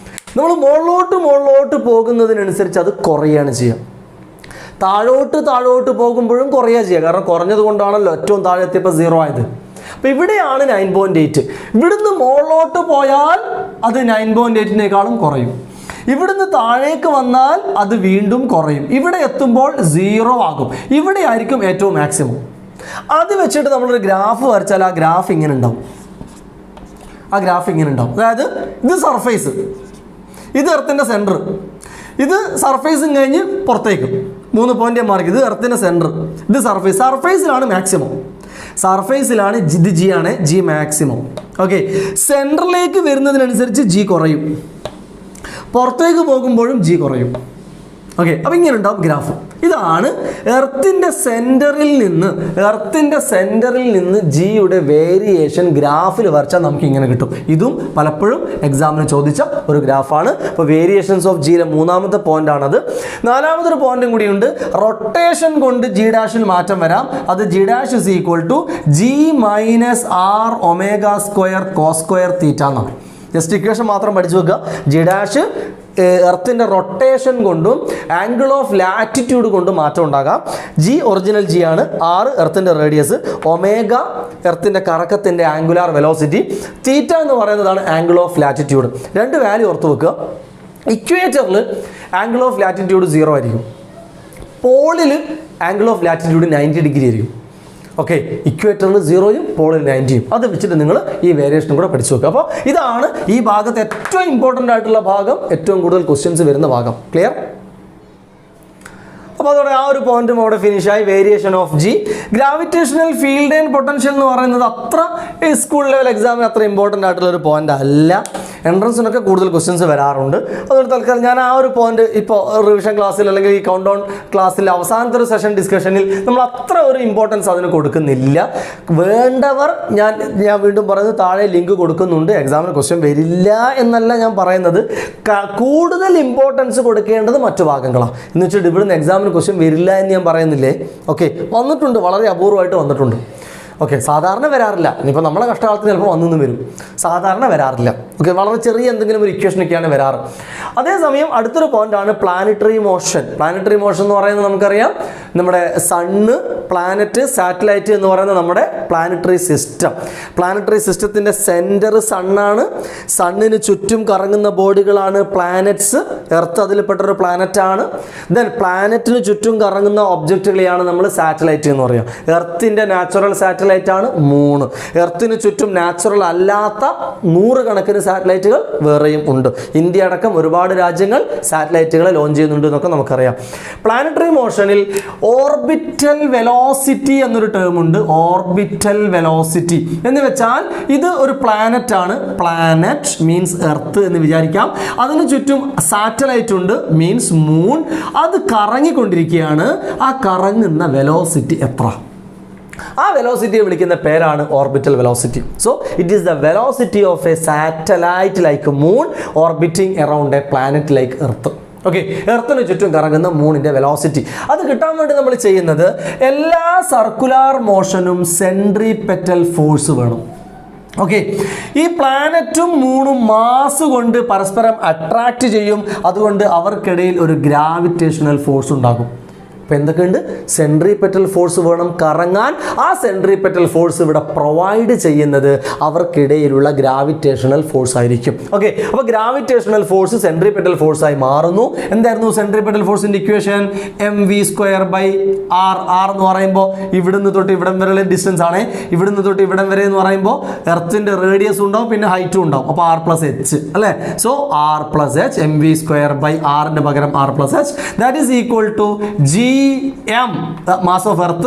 നമ്മൾ മുകളിലോട്ട് പോകുന്നതിനനുസരിച്ച് അത് കുറയാണ് ചെയ്യുക. താഴോട്ട് പോകുമ്പോഴും കുറയുക ചെയ്യുക. കാരണം കുറഞ്ഞത് കൊണ്ടാണല്ലോ ഏറ്റവും താഴെ എത്തിയപ്പോൾ 0 ആയത്. അപ്പോൾ ഇവിടെയാണ് 9.8. ഇവിടുന്ന് മുകളിലോട്ട് പോയാൽ അത് 9.8നേക്കാളും കുറയും. ഇവിടുന്ന് താഴേക്ക് വന്നാൽ അത് വീണ്ടും കുറയും. ഇവിടെ എത്തുമ്പോൾ 0 ആകും. ഇവിടെ ആയിരിക്കും ഏറ്റവും മാക്സിമം. അത് വെച്ചിട്ട് നമ്മളൊരു ഗ്രാഫ് വരച്ചാൽ ആ ഗ്രാഫ് ഇങ്ങനെ ഉണ്ടാവും. അതായത് ഇത് സർഫേസ്, ഇത് എർത്തിൻ്റെ സെൻറ്റർ, ഇത് സർഫേസും കഴിഞ്ഞ് പുറത്തേക്ക് 3 പോയിന്റ് മാർക്ക്. ഇത് എർത്തിൻ്റെ സെൻറ്റർ, ഇത് സർഫേസിലാണ് മാക്സിമം. സർഫേസിലാണ് ഇത് ജി ആണ്, ജി മാക്സിമം. ഓക്കെ, സെൻറ്ററിലേക്ക് വരുന്നതിനനുസരിച്ച് ജി കുറയും, പുറത്തേക്ക് പോകുമ്പോഴും ജി കുറയും. ഓക്കെ, അപ്പോൾ ഇങ്ങനെ ഉണ്ടാവും ഗ്രാഫ്. ഇതാണ് എർത്തിൻ്റെ സെൻറ്ററിൽ നിന്ന് ജിയുടെ വേരിയേഷൻ ഗ്രാഫിൽ വരച്ചാൽ നമുക്ക് ഇങ്ങനെ കിട്ടും. ഇതും പലപ്പോഴും എക്സാമിന് ചോദിച്ച ഒരു ഗ്രാഫാണ്. അപ്പോൾ വേരിയേഷൻസ് ഓഫ് ജിയിലെ മൂന്നാമത്തെ പോയിന്റ് ആണത്. നാലാമതൊരു പോയിന്റും കൂടിയുണ്ട്. റൊട്ടേഷൻ കൊണ്ട് ജി ഡാഷിൽ മാറ്റം വരാം. അത് G dash is equal to G minus R omega square cos square theta എന്നാണ്. ജസ്റ്റ് ഇക്വേഷൻ മാത്രം പഠിച്ചു വെക്കുക. ജി ഡാഷ് എർത്തിൻ്റെ റൊട്ടേഷൻ കൊണ്ടും ആംഗിൾ ഓഫ് ലാറ്റിറ്റ്യൂഡ് കൊണ്ടും മാറ്റം ഉണ്ടാകാം. ജി ഒറിജിനൽ ജി ആണ്, ആർ എർത്തിൻ്റെ റേഡിയസ്, ഒമേഗ എർത്തിൻ്റെ കറക്കത്തിൻ്റെ ആംഗുലാർ വെലോസിറ്റി, തീറ്റ എന്ന് പറയുന്നതാണ് ആംഗിൾ ഓഫ് ലാറ്റിറ്റ്യൂഡ്. രണ്ട് വാല്യൂ ഓർത്ത് വെക്കുക. ഇക്വേറ്ററിൽ ആംഗിൾ ഓഫ് ലാറ്റിറ്റ്യൂഡ് 0 ആയിരിക്കും, പോളിൽ ആംഗിൾ ഓഫ് ലാറ്റിറ്റ്യൂഡ് 90 ഡിഗ്രി ആയിരിക്കും. ഓക്കെ, ഇക്വേറ്ററിൽ 0യും പോളിൽ 90യും. അത് വെച്ചിട്ട് നിങ്ങൾ ഈ വേരിയേഷനും കൂടെ പഠിച്ചു വെക്കുക. അപ്പോൾ ഇതാണ് ഈ ഭാഗത്ത് ഏറ്റവും ഇമ്പോർട്ടൻ്റ് ആയിട്ടുള്ള ഭാഗം, ഏറ്റവും കൂടുതൽ ക്വസ്റ്റ്യൻസ് വരുന്ന ഭാഗം. ക്ലിയർ? അപ്പോൾ അതോടെ ആ ഒരു പോയിന്റും അവിടെ ഫിനിഷായി. Variation of G. Gravitational field and potential എന്ന് പറയുന്നത് അത്ര സ്കൂൾ ലെവൽ എക്സാമിന് അത്ര ഇമ്പോർട്ടൻ്റ് ആയിട്ടുള്ള ഒരു പോയിന്റ് അല്ല. എൻട്രൻസിനൊക്കെ കൂടുതൽ ക്വസ്റ്റ്യൻസ് വരാറുണ്ട്. അതുകൊണ്ട് തൽക്കാലം ഞാൻ ആ ഒരു പോയിന്റ് ഇപ്പോൾ റിവിഷൻ ക്ലാസ്സിൽ അല്ലെങ്കിൽ ഈ കൗണ്ട് ഡൗൺ ക്ലാസ്സിൽ അവസാനത്തെ ഒരു സെഷൻ ഡിസ്കഷനിൽ നമ്മൾ അത്ര ഒരു ഇമ്പോർട്ടൻസ് അതിന് കൊടുക്കുന്നില്ല. വേണ്ടവർ ഞാൻ വീണ്ടും പറയുന്നത് താഴെ ലിങ്ക് കൊടുക്കുന്നുണ്ട്. എക്സാമിന് ക്വസ്റ്റ്യൻ വരില്ല എന്നല്ല ഞാൻ പറയുന്നത്, കൂടുതൽ ഇമ്പോർട്ടൻസ് കൊടുക്കേണ്ടത് മറ്റു ഭാഗങ്ങളാണ്. എന്ന് വെച്ചിട്ട് ഇവിടുന്ന് എക്സാമിന് ക്വസ്റ്റ്യൻ വരില്ല എന്ന് ഞാൻ പറയുന്നില്ലേ. ഓക്കെ, വന്നിട്ടുണ്ട്, വളരെ അപൂർവമായിട്ട് വന്നിട്ടുണ്ട്. ഓക്കെ, സാധാരണ വരാറില്ല. ഇനിയിപ്പോൾ നമ്മളെ കഷ്ടകാലത്ത് ചിലപ്പോൾ വന്നെന്നും വരും, സാധാരണ വരാറില്ല. ഓക്കെ, വളരെ ചെറിയ എന്തെങ്കിലും ഒരു ഇക്വേഷനൊക്കെയാണ് വരാറ്. അതേസമയം അടുത്തൊരു പോയിന്റാണ് പ്ലാനറ്ററി മോഷൻ. പ്ലാനറ്ററി മോഷൻ എന്ന് പറയുന്നത് നമുക്കറിയാം, നമ്മുടെ സണ്ണ്, പ്ലാനറ്റ്, സാറ്റലൈറ്റ് എന്ന് പറയുന്ന നമ്മുടെ പ്ലാനറ്ററി സിസ്റ്റം. പ്ലാനറ്ററി സിസ്റ്റത്തിൻ്റെ സെൻറ്റർ സണ്ണാണ്. സണ്ണിന് ചുറ്റും കറങ്ങുന്ന ബോഡികളാണ് പ്ലാനറ്റ്സ്. എർത്ത് അതിൽപ്പെട്ടൊരു പ്ലാനറ്റാണ്. ദെൻ പ്ലാനറ്റിന് ചുറ്റും കറങ്ങുന്ന ഒബ്ജക്റ്റുകളെയാണ് നമ്മൾ സാറ്റലൈറ്റ് എന്ന് പറയുക. എർത്തിൻ്റെ നാച്ചുറൽ സാറ്റലൈറ്റ് ആണ് മൂണ്. എർത്തിന് ചുറ്റും നാച്ചുറൽ അല്ലാത്ത 100 കണക്കിന് സാറ്റലൈറ്റുകൾ വേറെയും ഉണ്ട്. ഇന്ത്യ അടക്കം ഒരുപാട് രാജ്യങ്ങൾ സാറ്റലൈറ്റുകളെ ലോഞ്ച് ചെയ്യുന്നുണ്ട് എന്നൊക്കെ നമുക്കറിയാം. പ്ലാനറ്ററി മോഷനിൽ ഓർബിറ്റൽ വെലോസിറ്റി എന്നൊരു ടേം ഉണ്ട്. ഓർബിറ്റൽ വെലോസിറ്റി എന്ന് വെച്ചാൽ ഇത് ഒരു പ്ലാനറ്റ് ആണ്. പ്ലാനറ്റ് മീൻസ് എർത്ത് എന്ന് വിചാരിക്കാം. അതിന് ചുറ്റും സാറ്റലൈറ്റ് ഉണ്ട്, മീൻസ് മൂൺ. അത് കറങ്ങിക്കൊണ്ടിരിക്കുകയാണ്. ആ കറങ്ങുന്ന വെലോസിറ്റി എത്ര? ആ വെലോസിറ്റിയെ വിളിക്കുന്ന പേരാണ് orbital velocity. So it is the velocity of a satellite like moon orbiting around a planet like earth. Okay, എർത്തിന് ചുറ്റും കറങ്ങുന്ന മൂണിൻ്റെ വെലോസിറ്റി. അത് കിട്ടാൻ വേണ്ടി നമ്മൾ ചെയ്യുന്നത് എല്ലാ സർക്കുലാർ മോഷനും സെൻട്രിപെറ്റൽ ഫോഴ്സ് വേണം. ഓക്കെ, ഈ പ്ലാനറ്റും മൂണും മാസ് കൊണ്ട് പരസ്പരം അട്രാക്റ്റ് ചെയ്യും. അതുകൊണ്ട് അവർക്കിടയിൽ ഒരു ഗ്രാവിറ്റേഷണൽ ഫോഴ്സ് ഉണ്ടാകും. അപ്പോൾ എന്തൊക്കെയുണ്ട്? സെൻട്രിപെറ്റൽ ഫോഴ്സ് വേണം കറങ്ങാൻ. ആ സെൻട്രിപെറ്റൽ ഫോഴ്സ് ഇവിടെ പ്രൊവൈഡ് ചെയ്യുന്നത് അവർക്കിടയിലുള്ള ഗ്രാവിറ്റേഷണൽ ഫോഴ്സ് ആയിരിക്കും. ഓക്കെ, അപ്പോൾ ഗ്രാവിറ്റേഷണൽ ഫോഴ്സ് സെൻട്രിപെറ്റൽ ഫോഴ്സായി മാറുന്നു. എന്തായിരുന്നു സെൻട്രിപെറ്റൽ ഫോഴ്സിൻ്റെ ഇക്വേഷൻ? mv²/r. r എന്ന് പറയുമ്പോൾ ഇവിടുന്ന് തൊട്ട് ഇവിടം വരെയുള്ള ഡിസ്റ്റൻസ് ആണ്. ഇവിടുന്ന് തൊട്ട് ഇവിടം വരെ എന്ന് പറയുമ്പോൾ എർത്തിൻ്റെ റേഡിയസ് ഉണ്ടാവും, പിന്നെ ഹൈറ്റും ഉണ്ടാവും. അപ്പോൾ r+h അല്ലേ? സോ r+h, mv²/r പകരം r+h, that is equal to g m mass of earth,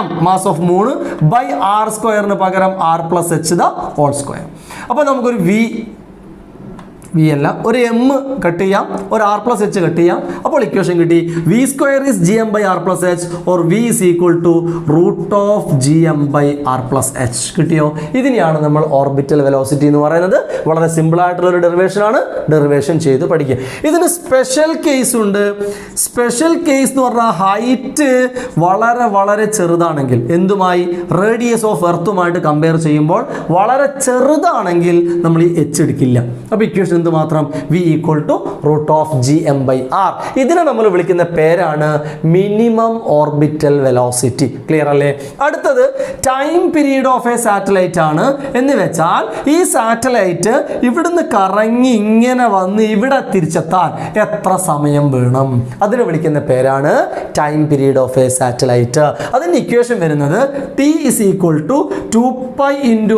m mass of moon by r square പകരം r+h the whole square. അപ്പോൾ നമുക്കൊരു വി അല്ല, ഒരു എം കട്ട് ചെയ്യാം, ഒരു r+h കട്ട് ചെയ്യാം. അപ്പോൾ ഇക്വേഷൻ കിട്ടി. v² is gm/r+h or v is equal to √gm/r+h. കിട്ടിയോ? ഇതിനെയാണ് നമ്മൾ ഓർബിറ്റൽ വെലോസിറ്റി എന്ന് പറയുന്നത്. വളരെ സിമ്പിൾ ആയിട്ടുള്ള ഒരു ഡെറിവേഷൻ ആണ്. ഡെറിവേഷൻ ചെയ്ത് പഠിക്കുക. ഇതിന് സ്പെഷ്യൽ കേസ് ഉണ്ട്. സ്പെഷ്യൽ കേസ് എന്ന് പറഞ്ഞാൽ ഹൈറ്റ് വളരെ വളരെ ചെറുതാണെങ്കിൽ, എന്തുമായി? റേഡിയസ് ഓഫ് എർത്തുമായിട്ട് കമ്പയർ ചെയ്യുമ്പോൾ വളരെ ചെറുതാണെങ്കിൽ നമ്മൾ ഈ h എടുക്കില്ല. അപ്പോൾ ഇക്വേഷൻ എന്ത് മാത്രം? v equal to √gm/r. ഇതിനെ നമ്മൾ വിളിക്കുന്ന പേരാണ് മിനിമം ഓർബിറ്റൽ വെലോസിറ്റി. ക്ലിയർ അല്ലേ? അടുത്തത് time period of a satellite ആണ്. എന്ന് വെച്ചാൽ ഈ സാറ്റലൈറ്റ് ഇവിടുന്ന് കറങ്ങി ഇങ്ങനെ വന്ന് ഇവിടെ തിരിച്ചെത്താൻ എത്ര സമയം വേണം? അതിനെ വിളിക്കുന്ന പേരാണ് time period of a satellite. അതിൻ്റെ ഇക്വേഷൻ വരുന്നത് t is equal to 2π into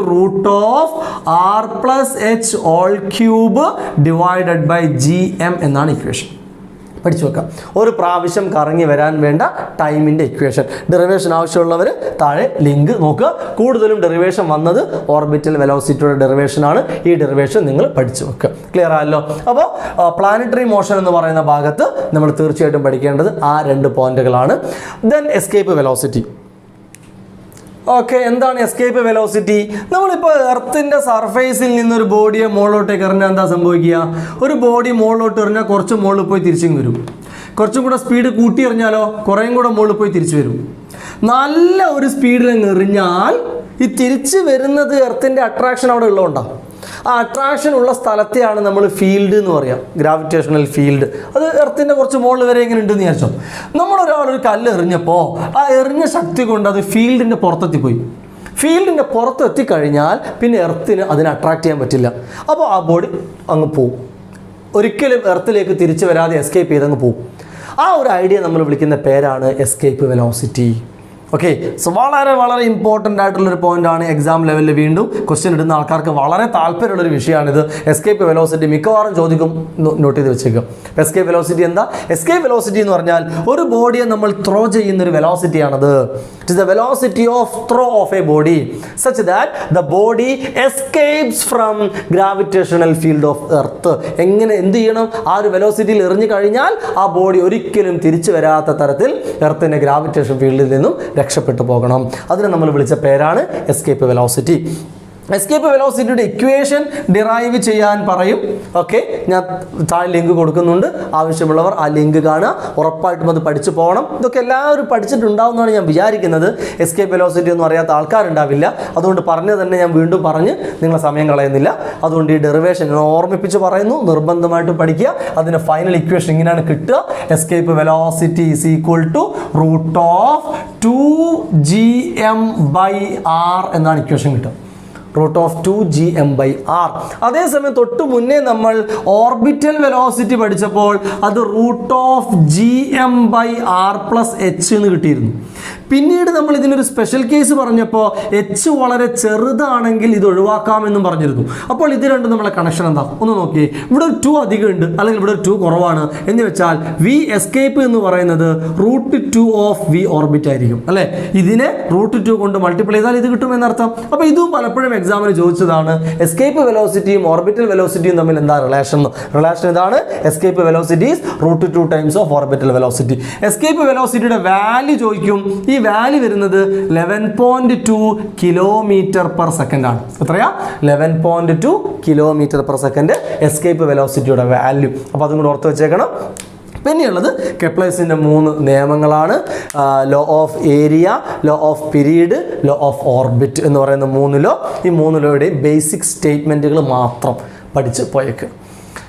√r+h all cube divided by gm എന്നാണ് ഇക്വേഷൻ. പഠിച്ചു വെക്കാം. ഒരു പ്രാവശ്യം കറങ്ങി വരാൻ വേണ്ട ടൈമിൻ്റെ ഇക്വേഷൻ. ഡെറിവേഷൻ ആവശ്യമുള്ളവർ താഴെ ലിങ്ക് നോക്കുക. കൂടുതലും ഡെറിവേഷൻ വന്നത് ഓർബിറ്റൽ വെലോസിറ്റിയുടെ ഡെറിവേഷനാണ്. ഈ ഡെറിവേഷൻ നിങ്ങൾ പഠിച്ചു വെക്കുക. ക്ലിയർ ആയല്ലോ? അപ്പോൾ പ്ലാനറ്ററി മോഷൻ എന്ന് പറയുന്ന ഭാഗത്ത് നമ്മൾ തീർച്ചയായിട്ടും പഠിക്കേണ്ടത് ആ 2 പോയിന്റുകളാണ്. Then escape velocity. ഓക്കെ, എന്താണ് എസ്കേപ്പ് വെലോസിറ്റി? നമ്മളിപ്പോൾ എർത്തിൻ്റെ സർഫേസിൽ നിന്നൊരു ബോഡിയെ മുകളിലോട്ടേക്ക് എറിഞ്ഞാൽ എന്താ സംഭവിക്കുക? ഒരു ബോഡി മുകളിലോട്ട് എറിഞ്ഞാൽ കുറച്ച് മുകളിൽ പോയി തിരിച്ചും വരും. കുറച്ചും കൂടെ സ്പീഡ് കൂട്ടി എറിഞ്ഞാലോ കുറേയും കൂടെ മുകളിൽ പോയി തിരിച്ചു വരും. നല്ല ഒരു സ്പീഡിൽ അങ്ങ് എറിഞ്ഞാൽ ഈ തിരിച്ച് വരുന്നത് എർത്തിൻ്റെ അട്രാക്ഷൻ അവിടെ ഉള്ളതുകൊണ്ടാണ്. ആ അട്രാക്ഷൻ ഉള്ള സ്ഥലത്തെയാണ് നമ്മൾ ഫീൽഡ് എന്ന് പറയാം, ഗ്രാവിറ്റേഷണൽ ഫീൽഡ്. അത് എർത്തിൻ്റെ കുറച്ച് മുകളിൽ വരെ എങ്ങനെ ഉണ്ടെന്ന് വിചാരിച്ചോ. നമ്മളൊരാളൊരു കല്ല് എറിഞ്ഞപ്പോൾ ആ എറിഞ്ഞ ശക്തി കൊണ്ട് അത് ഫീൽഡിൻ്റെ പുറത്തെത്തിപ്പോയി. ഫീൽഡിൻ്റെ പുറത്തെത്തിക്കഴിഞ്ഞാൽ പിന്നെ എർത്തിന് അതിനെ അട്രാക്ട് ചെയ്യാൻ പറ്റില്ല. അപ്പോൾ ആ ബോഡി അങ്ങ് പോവും. ഒരിക്കലും എർത്തിലേക്ക് തിരിച്ചു വരാതെ എസ്കേപ്പ് ചെയ്തങ്ങ് പോവും. ആ ഒരു ഐഡിയ നമ്മൾ വിളിക്കുന്ന പേരാണ് എസ്കേപ്പ് വെലോസിറ്റി. ഓക്കെ, സോ വളരെ വളരെ ഇമ്പോർട്ടൻ്റ് ആയിട്ടുള്ളൊരു പോയിൻ്റാണ്. എക്സാം ലെവലിൽ വീണ്ടും ക്വസ്റ്റ്യൻ ഇടുന്ന ആൾക്കാർക്ക് വളരെ താല്പര്യമുള്ളൊരു വിഷയമാണിത്. എസ്കേപ്പ് വെലോസിറ്റി മിക്കവാറും ചോദിക്കും, നോട്ട് ചെയ്ത് വെച്ചേക്കും. എസ്കേപ്പ് വെലോസിറ്റി എന്താ? എസ്കേപ്പ് വെലോസിറ്റി എന്ന് പറഞ്ഞാൽ ഒരു ബോഡിയെ നമ്മൾ ത്രോ ചെയ്യുന്നൊരു വെലോസിറ്റിയാണത്. It is the velocity of throw of a body such that the body escapes from gravitational field of earth. എങ്ങനെ എന്ത് ചെയ്യണം? ആ ഒരു വെലോസിറ്റിയിൽ എറിഞ്ഞു കഴിഞ്ഞാൽ ആ ബോഡി ഒരിക്കലും തിരിച്ചു വരാത്ത തരത്തിൽ എർത്തിൻ്റെ ഗ്രാവിറ്റേഷൻ ഫീൽഡിൽ നിന്നും രക്ഷപ്പെട്ടു പോകണം. അതിനെ നമ്മൾ വിളിച്ച പേരാണ് എസ്കേപ്പ് വെലോസിറ്റി. എസ്കേപ്പ് വെലോസിറ്റിയുടെ ഇക്വേഷൻ ഡിറൈവ് ചെയ്യാൻ പറയും. ഓക്കെ, ഞാൻ താഴെ ലിങ്ക് കൊടുക്കുന്നുണ്ട്. ആവശ്യമുള്ളവർ ആ ലിങ്ക് കാണുക. ഉറപ്പായിട്ടും അത് പഠിച്ചു പോകണം. ഇതൊക്കെ എല്ലാവരും പഠിച്ചിട്ടുണ്ടാവുമെന്നാണ് ഞാൻ വിചാരിക്കുന്നത്. എസ്കേപ്പ് വെലോസിറ്റി ഒന്നും അറിയാത്ത ആൾക്കാരുണ്ടാവില്ല. അതുകൊണ്ട് പറഞ്ഞു തന്നെ ഞാൻ വീണ്ടും പറഞ്ഞ് നിങ്ങളെ സമയം കളയുന്നില്ല. അതുകൊണ്ട് ഈ ഡെറിവേഷൻ ഓർമ്മിപ്പിച്ച് പറയുന്നു, നിർബന്ധമായിട്ട് പഠിക്കുക. അതിൻ്റെ ഫൈനൽ ഇക്വേഷൻ ഇങ്ങനെയാണ് കിട്ടുക. Escape velocity is equal to √2gm/r എന്നാണ് ഇക്വേഷൻ കിട്ടുക. √2gm/r. അതേസമയം തൊട്ട് മുന്നേ നമ്മൾ ഓർബിറ്റൽ വെലോസിറ്റി പഠിച്ചപ്പോൾ അത് √gm/r+h എന്ന് കിട്ടിയിരുന്നു. പിന്നീട് നമ്മൾ ഇതിനൊരു സ്പെഷ്യൽ കേസ് പറഞ്ഞപ്പോൾ h വളരെ ചെറുതാണെങ്കിൽ ഇത് ഒഴിവാക്കാമെന്നും പറഞ്ഞിരുന്നു. അപ്പോൾ ഇത് രണ്ടും നമ്മളെ കണക്ഷൻ എന്താ ഒന്ന് നോക്കിയേ. ഇവിടെ ഒരു 2 അധികം ഉണ്ട്, അല്ലെങ്കിൽ ഇവിടെ ഒരു 2 കുറവാണ് എന്ന് വെച്ചാൽ v എസ്കേപ്പ് എന്ന് പറയുന്നത് √2 ഓഫ് v ഓർബിറ്റ് ആയിരിക്കും അല്ലേ. ഇതിനെ √2 കൊണ്ട് മൾട്ടിപ്ലൈ ചെയ്താൽ ഇത് കിട്ടും എന്നർത്ഥം. അപ്പോൾ ഇതും പലപ്പോഴും എക്സാമിന് ചോദിച്ചതാണ്. എസ്കേപ്പ് വെലോസിറ്റിയും ഓർബിറ്റൽ വെലോസിറ്റിയും തമ്മിൽ എന്താ റിലേഷൻ? റിലേഷൻ ഇതാണ്. Escape velocity is √2 times of orbital velocity. Escape വെലോസിറ്റിയുടെ വാല്യൂ ചോദിക്കും. ഈ വാല്യൂ വരുന്നത് 11.2 km/s ആണ്. എത്രയാ? 11.2 km/s എസ്കേപ്പ് വെലോസിറ്റിയുടെ വാല്യൂ. അപ്പോൾ അതും കൂടെ ഓർത്ത് വെച്ചേക്കണം. പിന്നെയുള്ളത് കെപ്ലേഴ്സിൻ്റെ 3 നിയമങ്ങളാണ്. Law of area, law of period, law of orbit എന്ന് പറയുന്ന 3 ലോ. ഈ 3 ലോയുടെ ബേസിക് സ്റ്റേറ്റ്മെൻറ്റുകൾ മാത്രം പഠിച്ച് പോയേക്ക്.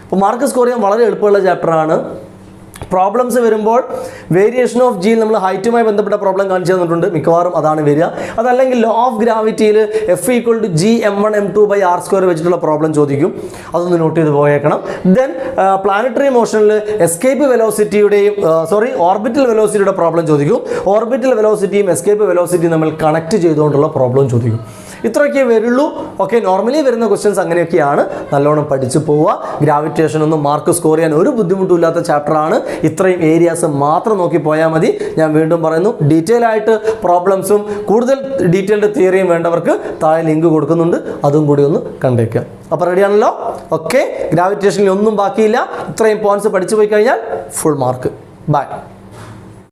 അപ്പോൾ മാർക്ക് സ്കോർ ചെയ്യാൻ വളരെ എളുപ്പമുള്ള ചാപ്റ്ററാണ്. പ്രോബ്ലംസ് വരുമ്പോൾ വേരിയേഷൻ ഓഫ് ജിയിൽ നമ്മൾ ഹൈറ്റുമായി ബന്ധപ്പെട്ട പ്രോബ്ലം കാണിച്ചു തന്നിട്ടുണ്ട്. മിക്കവാറും അതാണ് വരിക. അതല്ലെങ്കിൽ ലോ ഓഫ് ഗ്രാവിറ്റിയിൽ F=gm1m2/r² വെച്ചിട്ടുള്ള പ്രോബ്ലം ചോദിക്കും. അതൊന്ന് നോട്ട് ചെയ്ത് പോയേക്കണം. ദെൻ പ്ലാനറ്ററി മോഷനിൽ എസ്കേപ്പ് വെലോസിറ്റിയുടെയും ഓർബിറ്റൽ വെലോസിറ്റിയുടെ പ്രോബ്ലം ചോദിക്കും. ഓർബിറ്റൽ വെലോസിറ്റിയും എസ്കേപ്പ് വെലോസിറ്റിയും നമ്മൾ കണക്ട് ചെയ്തുകൊണ്ടുള്ള പ്രോബ്ലം ചോദിക്കും. ഇത്രയൊക്കെ വരുള്ളൂ. ഓക്കെ, നോർമലി വരുന്ന ക്വസ്റ്റ്യൻസ് അങ്ങനെയൊക്കെയാണ്. നല്ലോണം പഠിച്ചു പോവുക. ഗ്രാവിറ്റേഷൻ ഒന്നും മാർക്ക് സ്കോർ ചെയ്യാൻ ഒരു ബുദ്ധിമുട്ടുമില്ലാത്ത ചാപ്റ്ററാണ്. ഇത്രയും ഏരിയാസ് മാത്രം നോക്കി പോയാൽ മതി. ഞാൻ വീണ്ടും പറയുന്നു, ഡീറ്റെയിൽ ആയിട്ട് പ്രോബ്ലംസും കൂടുതൽ ഡീറ്റെയിൽഡ് തിയറിയും വേണ്ടവർക്ക് താഴെ ലിങ്ക് കൊടുക്കുന്നുണ്ട്. അതും കൂടി ഒന്ന് കണ്ടേക്കുക. അപ്പോൾ റെഡിയാണല്ലോ? ഓക്കെ, ഗ്രാവിറ്റേഷനിൽ ഒന്നും ബാക്കിയില്ല. ഇത്രയും പോയിന്റ്സ് പഠിച്ചു പോയി കഴിഞ്ഞാൽ ഫുൾ മാർക്ക്. ബൈ.